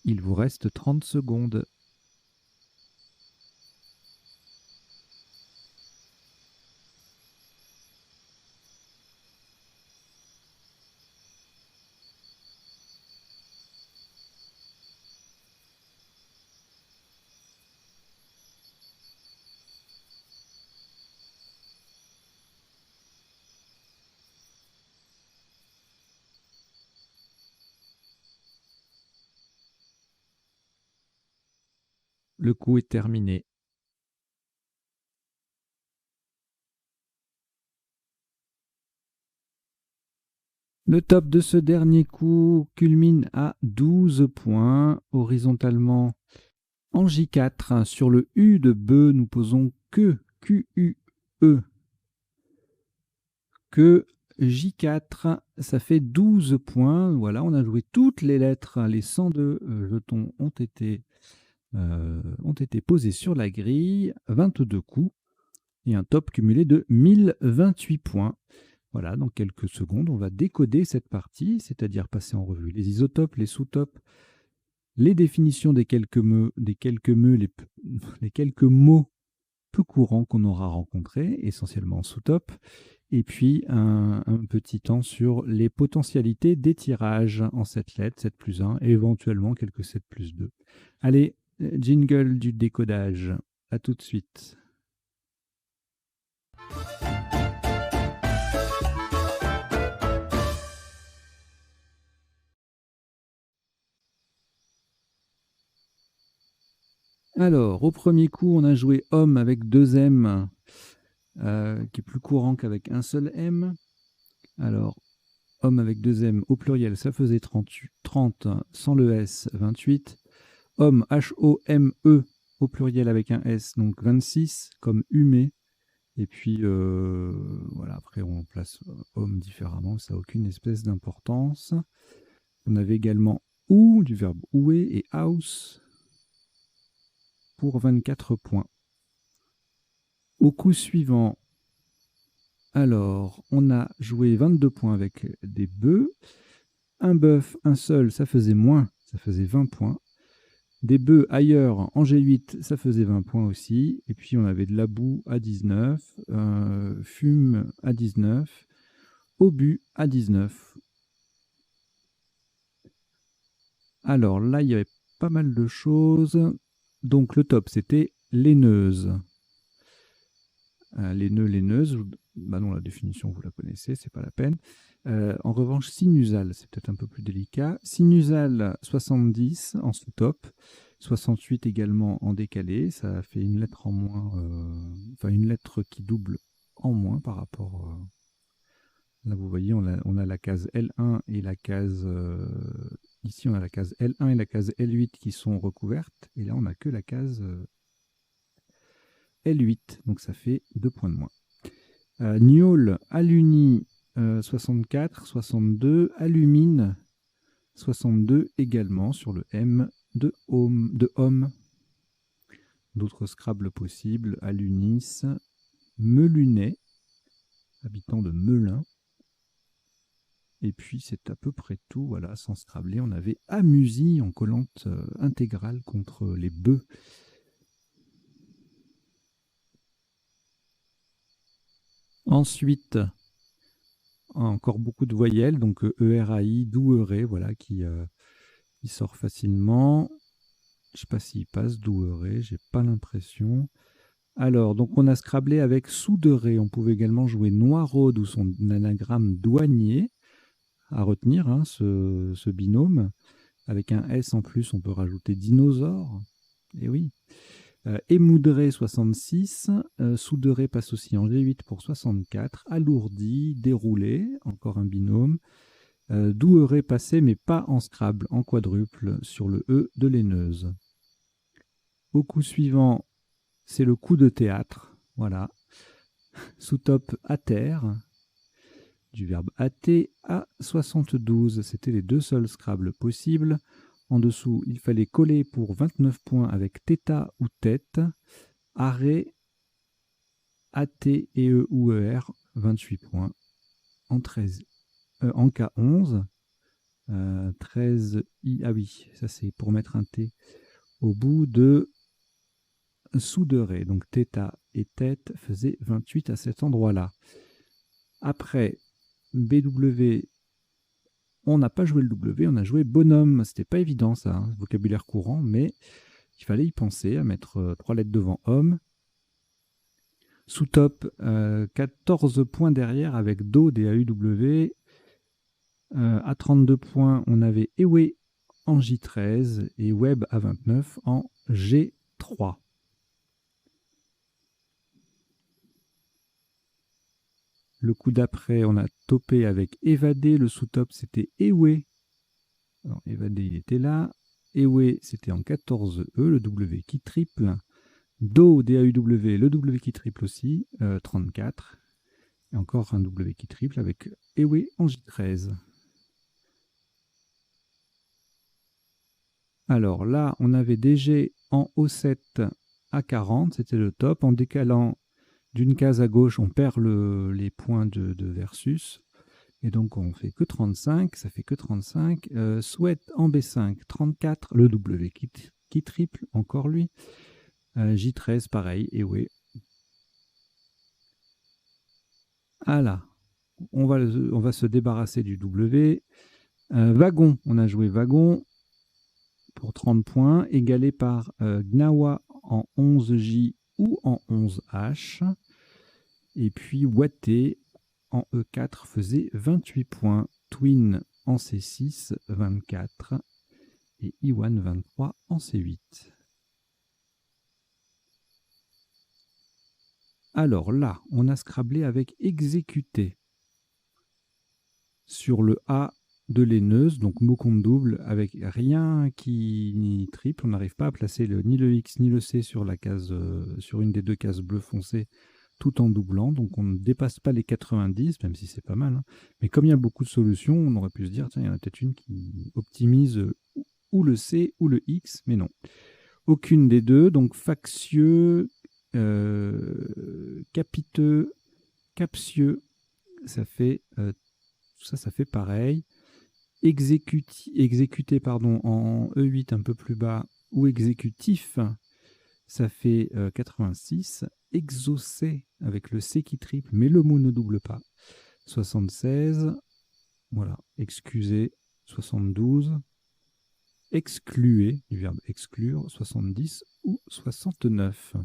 Il vous reste 30 secondes. Le coup est terminé. Le top de ce dernier coup culmine à 12 points. Horizontalement, en J4, sur le U de bœuf, nous posons que Q-U-E. Que J4, ça fait 12 points. Voilà, on a joué toutes les lettres. Les 102 jetons ont été posés sur la grille. 22 coups et un top cumulé de 1028 points. Voilà, dans quelques secondes, on va décoder cette partie, c'est-à-dire passer en revue les isotopes, les sous-topes, les définitions des quelques mots, les quelques mots peu courants qu'on aura rencontrés, essentiellement en sous-top, et puis un petit temps sur les potentialités des tirages en 7 lettres, 7 plus 1, et éventuellement quelques 7 plus 2. Allez, jingle du décodage. À tout de suite. Alors, au premier coup, on a joué homme avec 2 M, qui est plus courant qu'avec un seul M. Alors, homme avec 2 M au pluriel, ça faisait 30, sans le S, 28. Homme, H-O-M-E, au pluriel avec un S, donc 26, comme humé. Et puis, voilà, après, on place homme différemment, ça n'a aucune espèce d'importance. On avait également ou, du verbe ouer, et house, pour 24 points. Au coup suivant, alors, on a joué 22 points avec des bœufs. Un bœuf, un seul, ça faisait moins, ça faisait 20 points. Des bœufs ailleurs en G8, ça faisait 20 points aussi. Et puis on avait de la boue à 19, fume à 19, obus à 19. Alors là, il y avait pas mal de choses. Donc le top, c'était laineuse. Laineux, laineuse. Bah non, la définition, vous la connaissez, c'est pas la peine. En revanche, sinusale, c'est peut-être un peu plus délicat. Sinusale, 70 en sous-top. 68 également en décalé. Ça fait une lettre en moins, enfin une lettre qui double en moins par rapport. Là, vous voyez, on a la case L1 et la case. Ici, on a la case L1 et la case L8 qui sont recouvertes. Et là, on n'a que la case L8. Donc ça fait 2 points de moins. Niol, Aluni, 64, 62, Alumine, 62 également sur le M de homme. D'autres Scrabble possibles, Alunis, Melunet, habitant de Melun. Et puis c'est à peu près tout, voilà, sans Scrabbler. On avait Amusi en collante intégrale contre les bœufs. Ensuite, encore beaucoup de voyelles, donc ERAI, doueré, voilà, qui sort facilement. Je ne sais pas s'il passe doueré, j'ai pas l'impression. Alors, donc on a Scrabblé avec souderé. On pouvait également jouer noiraude ou son anagramme douanier à retenir, hein, ce binôme. Avec un S en plus, on peut rajouter dinosaure. Et oui. Émoudré 66, souderé passe aussi en G8 pour 64, alourdi, déroulé, encore un binôme, doueré passé mais pas en Scrabble, en quadruple sur le E de laineuse. Au coup suivant, c'est le coup de théâtre, voilà, sous top à terre, du verbe hâter à 72, c'était les deux seuls Scrabble possibles. En dessous, il fallait coller pour 29 points avec θ ou tête, arrêt, AT et E ou ER, 28 points. En K11, 13i. Ah oui, ça c'est pour mettre un T au bout de souderet. Donc θ et tête faisaient 28 à cet endroit-là. Après, BW, on n'a pas joué le W, on a joué bonhomme. C'était pas évident ça, hein, vocabulaire courant, mais il fallait y penser, à mettre 3 lettres devant homme. Sous top, 14 points derrière avec Do, D-A-U-W. À 32 points, on avait Ewe en J13 et Web à 29 en G3. Le coup d'après, on a topé avec Évadé. Le sous-top, c'était Ewe. Alors, Évadé, il était là. Ewe, c'était en 14E, le W qui triple. Do, D-A-U-W, le W qui triple aussi, 34. Et encore un W qui triple avec Ewe en J13. Alors là, on avait DG en O7 à 40, c'était le top. En décalant d'une case à gauche, on perd les points de versus. Et donc, on fait que 35, ça fait que 35. Souhaite en B5, 34, le W qui triple, encore lui. J13, pareil, et oui. Ah là, on va se débarrasser du W. Wagon, on a joué Wagon pour 30 points, égalé par Gnawa en 11J ou en 11H. Et puis Watté en E4 faisait 28 points. Twin en C6, 24. Et Iwan, 23 en C8. Alors là, on a scrablé avec exécuté sur le A de laineuse, donc mot compte double, avec rien qui triple. On n'arrive pas à placer ni le X ni le C sur la case, sur une des deux cases bleu foncé, tout en doublant. Donc on ne dépasse pas les 90, même si c'est pas mal, hein. Mais comme il y a beaucoup de solutions, on aurait pu se dire, tiens, il y en a peut-être une qui optimise ou le C ou le X, mais non. Aucune des deux, donc factieux, capiteux, captieux, ça fait ça fait pareil. Exécuté en E8 un peu plus bas, ou exécutif, ça fait 86. Exaucé avec le C qui triple, mais le mot ne double pas, 76. Voilà, excusez, 72. Excluer, du verbe exclure, 70 ou 69.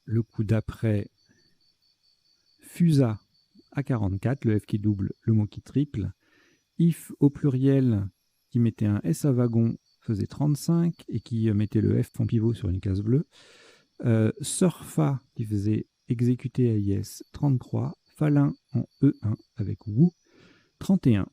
Le coup d'après, fusa à 44, le F qui double, le mot qui triple. If au pluriel qui mettait un S à wagon faisait 35 et qui mettait le F en pivot sur une case bleue. Surfa qui faisait exécuter AIS, 33. Falin en E1 avec Woo, 31.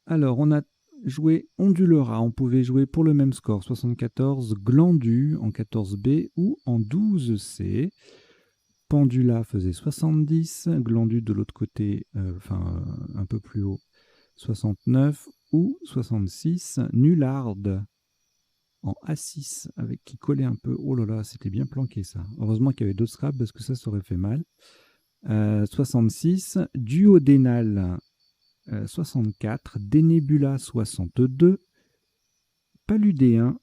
Alors, on a joué ondulera. On pouvait jouer pour le même score, 74, glandu en 14B ou en 12C. Pendula faisait 70, glandu de l'autre côté, un peu plus haut, 69 ou 66. Nullarde en A6 avec qui collait un peu. Oh là là, c'était bien planqué ça. Heureusement qu'il y avait d'autres scraps parce que ça aurait fait mal. 66. Duodénal 64, Dénébula 62, Paludéen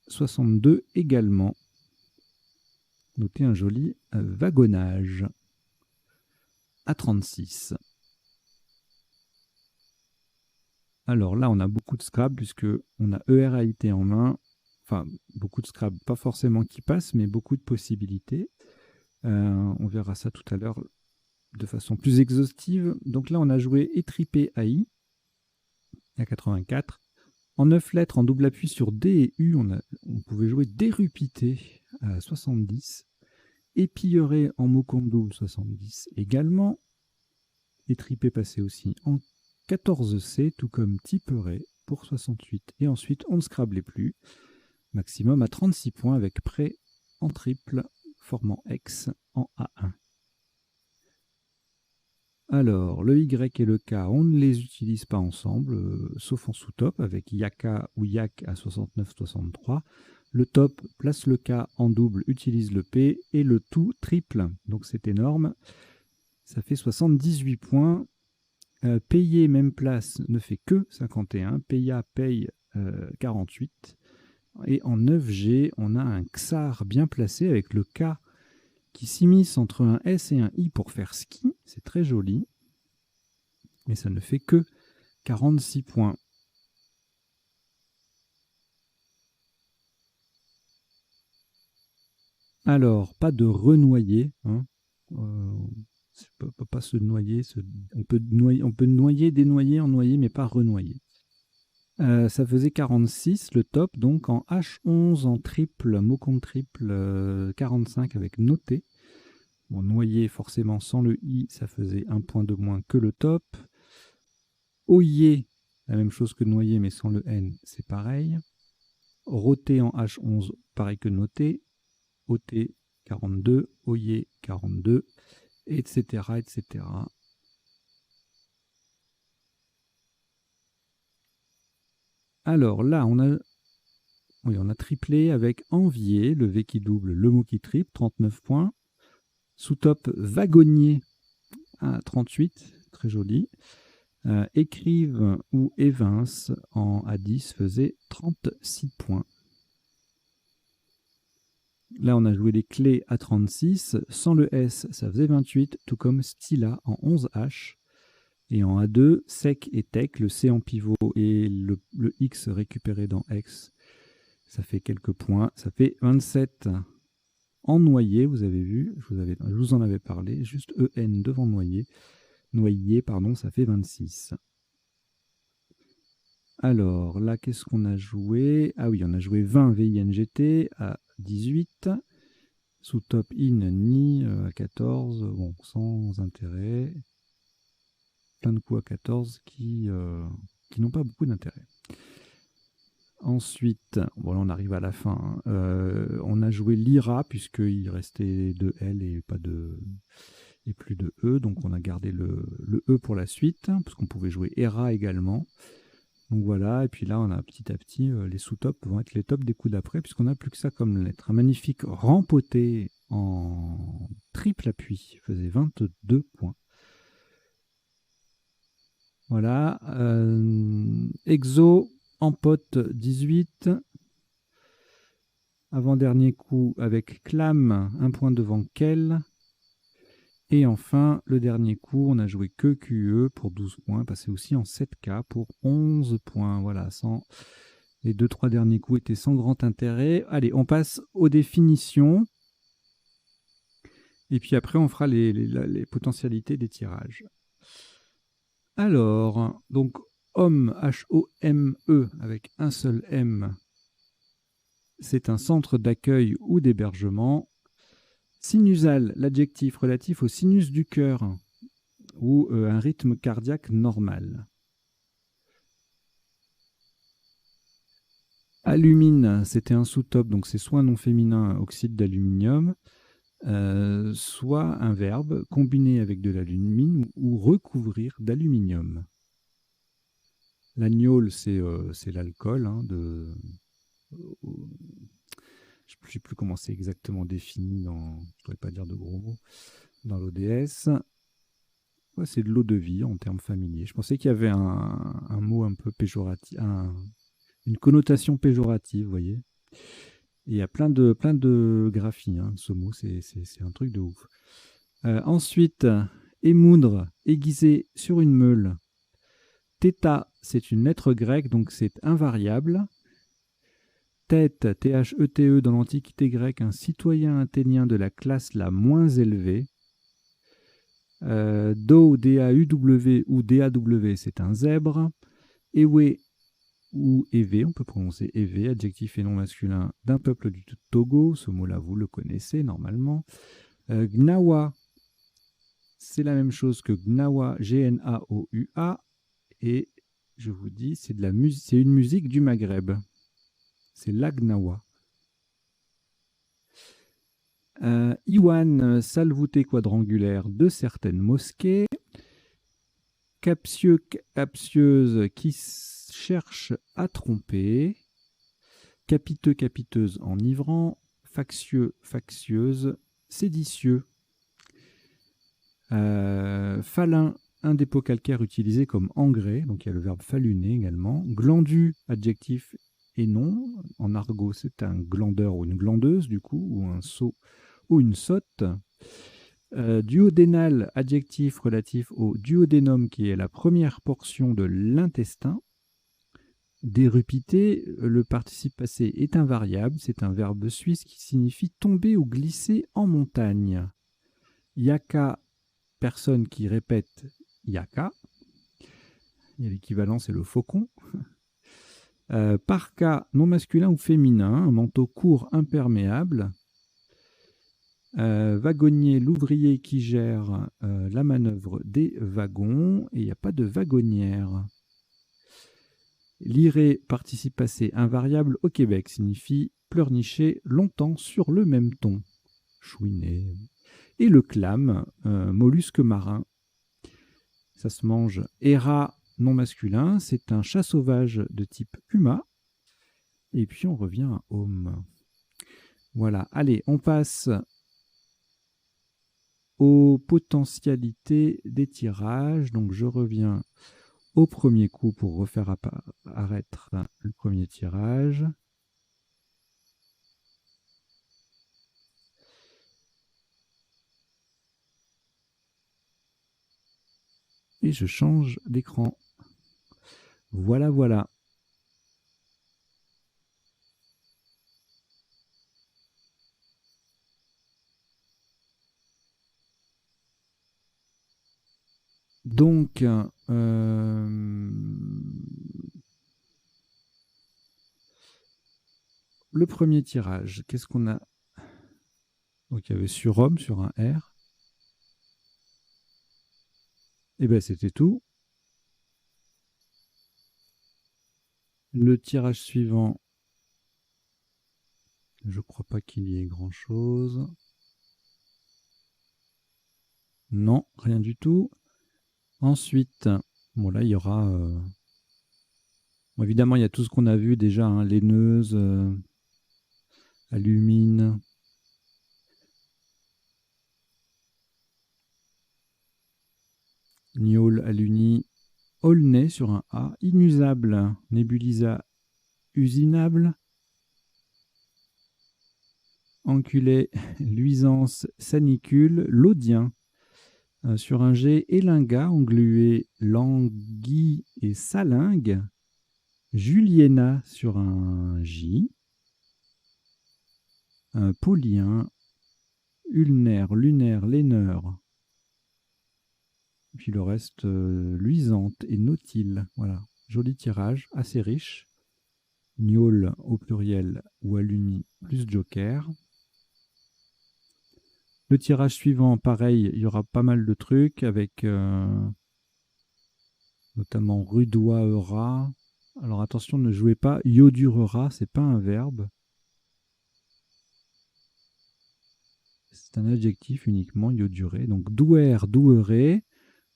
62 également. Notez un joli wagonnage à 36. Alors là, on a beaucoup de Scrabble puisque on a ERAIT en main. Enfin, beaucoup de Scrabble, pas forcément qui passent, mais beaucoup de possibilités. On verra ça tout à l'heure de façon plus exhaustive. Donc là, on a joué Étripé AI à 84. En 9 lettres, en double appui sur D et U, on pouvait jouer Dérupité à 70. Épilleuré en mot compte double, 70 également. Étripé passé aussi en 14C, tout comme Tiperet pour 68. Et ensuite, on ne scrablait plus. Maximum à 36 points avec prêt en triple, formant X en A1. Alors, le Y et le K, on ne les utilise pas ensemble, sauf en sous-top, avec Yaka ou Yak à 69-63. Le top place le K en double, utilise le P, et le tout triple. Donc c'est énorme. Ça fait 78 points. Payer même place ne fait que 51. Paya paye 48. Et en 9G, on a un XAR bien placé avec le K qui s'immisce entre un S et un I pour faire ski. C'est très joli. Mais ça ne fait que 46 points. Alors, pas de renoyer. Hein. On ne peut pas se noyer. On peut noyer, dénoyer, ennoyer, mais pas renoyer. Ça faisait 46, le top, donc en H11, en triple, mot contre triple, 45 avec noté. Bon, noyer, forcément, sans le I, ça faisait un point de moins que le top. Oyer, la même chose que noyer, mais sans le N, c'est pareil. Roté en H11, pareil que noté. Oté, 42. Oyer, 42. Etc., etc. Alors là, on a triplé avec envier, le V qui double, le mot qui triple, 39 points. Sous-top, wagonnier, à 38, très joli. Écrive ou évince en A10 faisait 36 points. Là, on a joué les clés à 36. Sans le S, ça faisait 28, tout comme styla en 11H. Et en A2, sec et tech, le C en pivot et le X récupéré dans X, ça fait quelques points. Ça fait 27. En noyer, vous avez vu, je vous en avais parlé, juste EN devant noyer. Noyer, pardon, ça fait 26. Alors, là, qu'est-ce qu'on a joué? Ah oui, on a joué 20 VINGT à 18. Sous top in, ni à 14. Bon, sans intérêt. Plein de coups à 14 qui n'ont pas beaucoup d'intérêt. Ensuite, bon, là, on arrive à la fin. On a joué l'IRA, puisqu'il restait 2 L et plus de E. Donc, on a gardé le E pour la suite, parce qu'on pouvait jouer ERA également. Donc voilà, et puis là, on a petit à petit, les sous-tops vont être les tops des coups d'après, puisqu'on n'a plus que ça comme lettre. Un magnifique rempoté en triple appui faisait 22 points. Voilà. Exo en pote 18. Avant-dernier coup avec Clam, un point devant Kel. Et enfin, le dernier coup, on a joué que QE pour 12 points, passé aussi en 7K pour 11 points. Voilà, les 2-3 derniers coups étaient sans grand intérêt. Allez, on passe aux définitions. Et puis après, on fera les potentialités des tirages. Alors, donc, homme, H-O-M-E, avec un seul M, c'est un centre d'accueil ou d'hébergement. Sinusal, l'adjectif relatif au sinus du cœur, ou un rythme cardiaque normal. Alumine, c'était un sous-top, donc c'est soit un nom féminin, oxyde d'aluminium, soit un verbe, combiner avec de l'alumine ou recouvrir d'aluminium. L'agnole, c'est l'alcool. Hein, je ne sais plus comment c'est exactement défini, je ne pourrais pas dire de gros mots, dans l'ODS. Ouais, c'est de l'eau de vie en termes familiers. Je pensais qu'il y avait un mot un peu péjoratif, une connotation péjorative, vous voyez. Et il y a plein de graphies, hein, ce mot, c'est un truc de ouf. Ensuite, émoudre, aiguiser sur une meule. Theta, c'est une lettre grecque, donc c'est invariable. Thète, T-H-E-T-E, dans l'Antiquité grecque, un citoyen athénien de la classe la moins élevée. Do, D-A-U-W ou D-A-W, c'est un zèbre. Ewe ou Evé, on peut prononcer Evé, adjectif et nom masculin d'un peuple du Togo. Ce mot-là, vous le connaissez normalement. Gnawa, c'est la même chose que Gnawa, G-N-A-O-U-A. Et je vous dis, c'est une musique du Maghreb. C'est la Gnawa. Iwan, salle voûtée quadrangulaire de certaines mosquées. Captieux, captieuse qui cherche à tromper. capiteux, capiteuse, enivrant, factieux, factieuse, séditieux. Falin, un dépôt calcaire utilisé comme engrais, donc il y a le verbe faluner également. Glandu, adjectif et nom. En argot, c'est un glandeur ou une glandeuse, du coup, ou un sot ou une sotte. Duodénal, adjectif relatif au duodénum, qui est la première portion de l'intestin. Dérupité, le participe passé est invariable, c'est un verbe suisse qui signifie tomber ou glisser en montagne. Yaka, personne qui répète yaka. Et l'équivalent, c'est le faucon. Parka, non masculin ou féminin, un manteau court imperméable. Wagonnier, l'ouvrier qui gère la manœuvre des wagons. Et il n'y a pas de wagonnière. Liré, participe passé invariable au Québec, signifie pleurnicher longtemps sur le même ton. Chouiner. Et le clam, mollusque marin. Ça se mange. Héra, non masculin, c'est un chat sauvage de type puma. Et puis on revient à homme. Voilà, allez, on passe aux potentialités des tirages. Donc je reviens au premier coup pour refaire apparaître le premier tirage. Et je change d'écran. Voilà, voilà. Donc, le premier tirage, qu'est-ce qu'on a? Donc, il y avait sur homme, sur un R. Et bien, c'était tout. Le tirage suivant, je ne crois pas qu'il y ait grand-chose. Non, rien du tout. Ensuite, bon là, il y aura... bon, évidemment, il y a tout ce qu'on a vu déjà, hein, laineuse, alumine. Niol, aluni. Aulnay sur un A. Inusable, nébulisa, usinable. Enculé, luisance, sanicule. Laudien. Sur un G, élinga, englué, languille et salingue. Juliena sur un J. Paulien, ulnaire, lunaire, laineur. Puis le reste, luisante et nautile. Voilà, joli tirage, assez riche. Niol au pluriel ou aluni plus joker. Le tirage suivant, pareil, il y aura pas mal de trucs avec notamment rudoiera. Alors attention, ne jouez pas iodurera, c'est pas un verbe. C'est un adjectif uniquement, ioduré. Donc douer, doueré,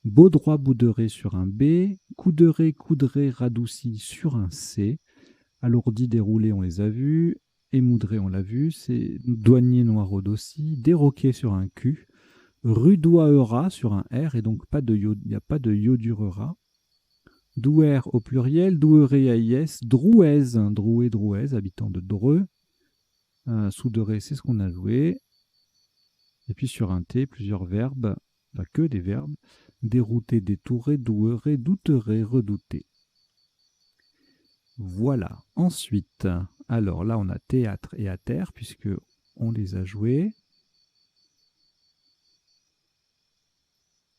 baudroit, bouderé sur un B, couderé, coudré, radouci sur un C, alourdi, déroulé, on les a vus, émoudré, on l'a vu, c'est douanier, noiraud aussi, déroqué sur un Q, rudoiera sur un R, et donc il n'y a pas de iodurera. Douer au pluriel, doueré AIS, drouaise, droué, drouaise, habitant de Dreux. Souderé, c'est ce qu'on a joué. Et puis sur un T, plusieurs verbes, pas que des verbes. Dérouté, détouré, doueré, douteré, redouté. Voilà. Ensuite, alors là, on a théâtre et ater, puisque on les a joués.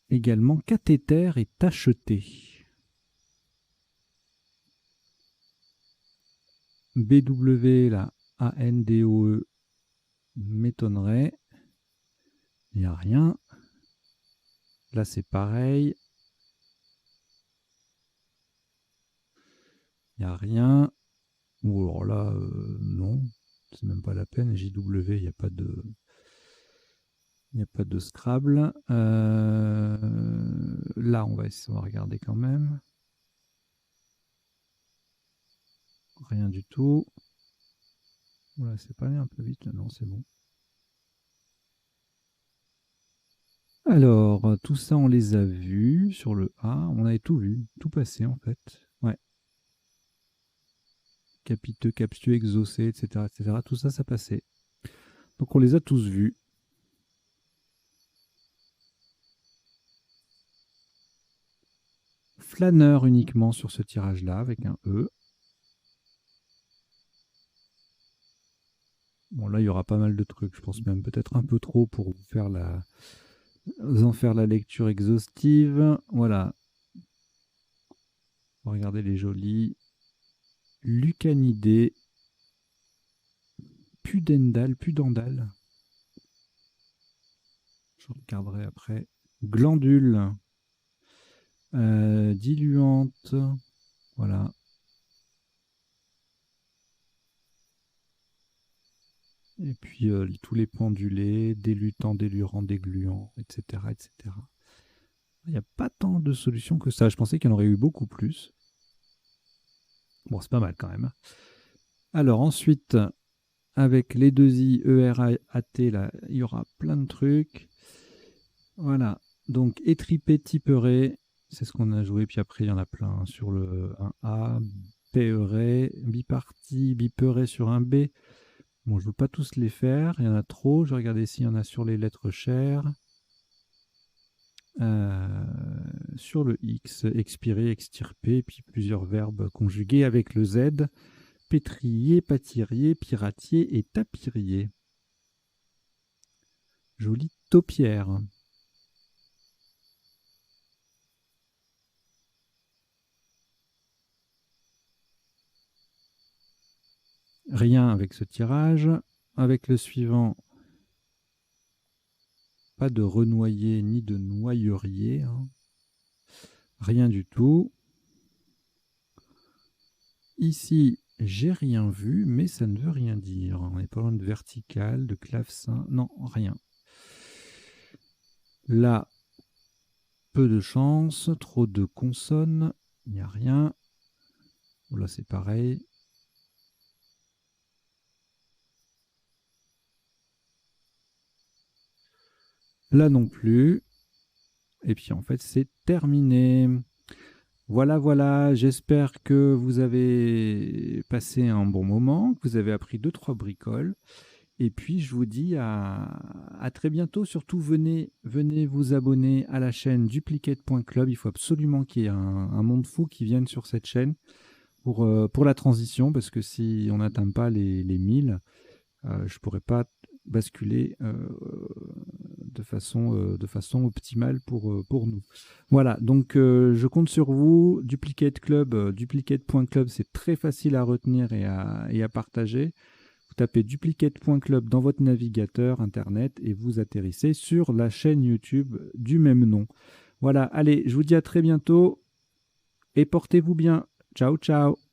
Également cathéter et tacheté. BW, la ANDOE, m'étonnerait. Il n'y a rien. Là, c'est pareil. Il n'y a rien. Ou alors là, non. C'est même pas la peine. JW, il n'y a pas de... Il n'y a pas de Scrabble. Là, on va regarder quand même. Rien du tout. Voilà, c'est pas allé un peu vite, là. Non, c'est bon. Alors, tout ça, on les a vus sur le A. On avait tout vu, tout passé en fait. Ouais. Capiteux, captieux, exaucé, etc., etc. Tout ça, ça passait. Donc, on les a tous vus. Flâneur uniquement sur ce tirage-là, avec un E. Bon, là, il y aura pas mal de trucs. Je pense même peut-être un peu trop pour vous en faire la lecture exhaustive. Voilà. Regardez les jolis. Lucanidé. Pudendal. Je regarderai après. Glandule. Diluante. Voilà. Et puis tous les pendulés, délutant, délurant, dégluant, etc., etc. Il n'y a pas tant de solutions que ça. Je pensais qu'il y en aurait eu beaucoup plus. Bon, c'est pas mal quand même. Alors ensuite, avec les deux I, ERAT, là, il y aura plein de trucs. Voilà. Donc étripé, typeré, c'est ce qu'on a joué. Puis après, il y en a plein sur le 1A, PERé, biparti, bipeuré sur un B. Bon, je ne veux pas tous les faire, il y en a trop. Je vais regarder s'il y en a sur les lettres chères. Sur le X, expirer, extirper, puis plusieurs verbes conjugués avec le Z. Pétrier, pâtirier, piratier et tapirier. Jolie taupière. Rien avec ce tirage. Avec le suivant, pas de renoyer ni de noyerier. Hein. Rien du tout. Ici, j'ai rien vu, mais ça ne veut rien dire. On n'est pas loin de vertical, de clavecin. Non, rien. Là, peu de chance, trop de consonnes, il n'y a rien. Là, c'est pareil. Là non plus. Et puis en fait, c'est terminé. Voilà, voilà, j'espère que vous avez passé un bon moment, que vous avez appris 2-3 bricoles. Et puis, je vous dis à très bientôt. Surtout, venez vous abonner à la chaîne duplicate.club. Il faut absolument qu'il y ait un monde fou qui vienne sur cette chaîne pour la transition, parce que si on n'atteint pas les 1000, je ne pourrais pas basculer de façon optimale pour nous. Voilà, donc je compte sur vous. Duplicate Club, duplicate.club, c'est très facile à retenir et à partager. Vous tapez duplicate.club dans votre navigateur internet et vous atterrissez sur la chaîne YouTube du même nom. Voilà, allez, je vous dis à très bientôt et portez-vous bien. Ciao, ciao.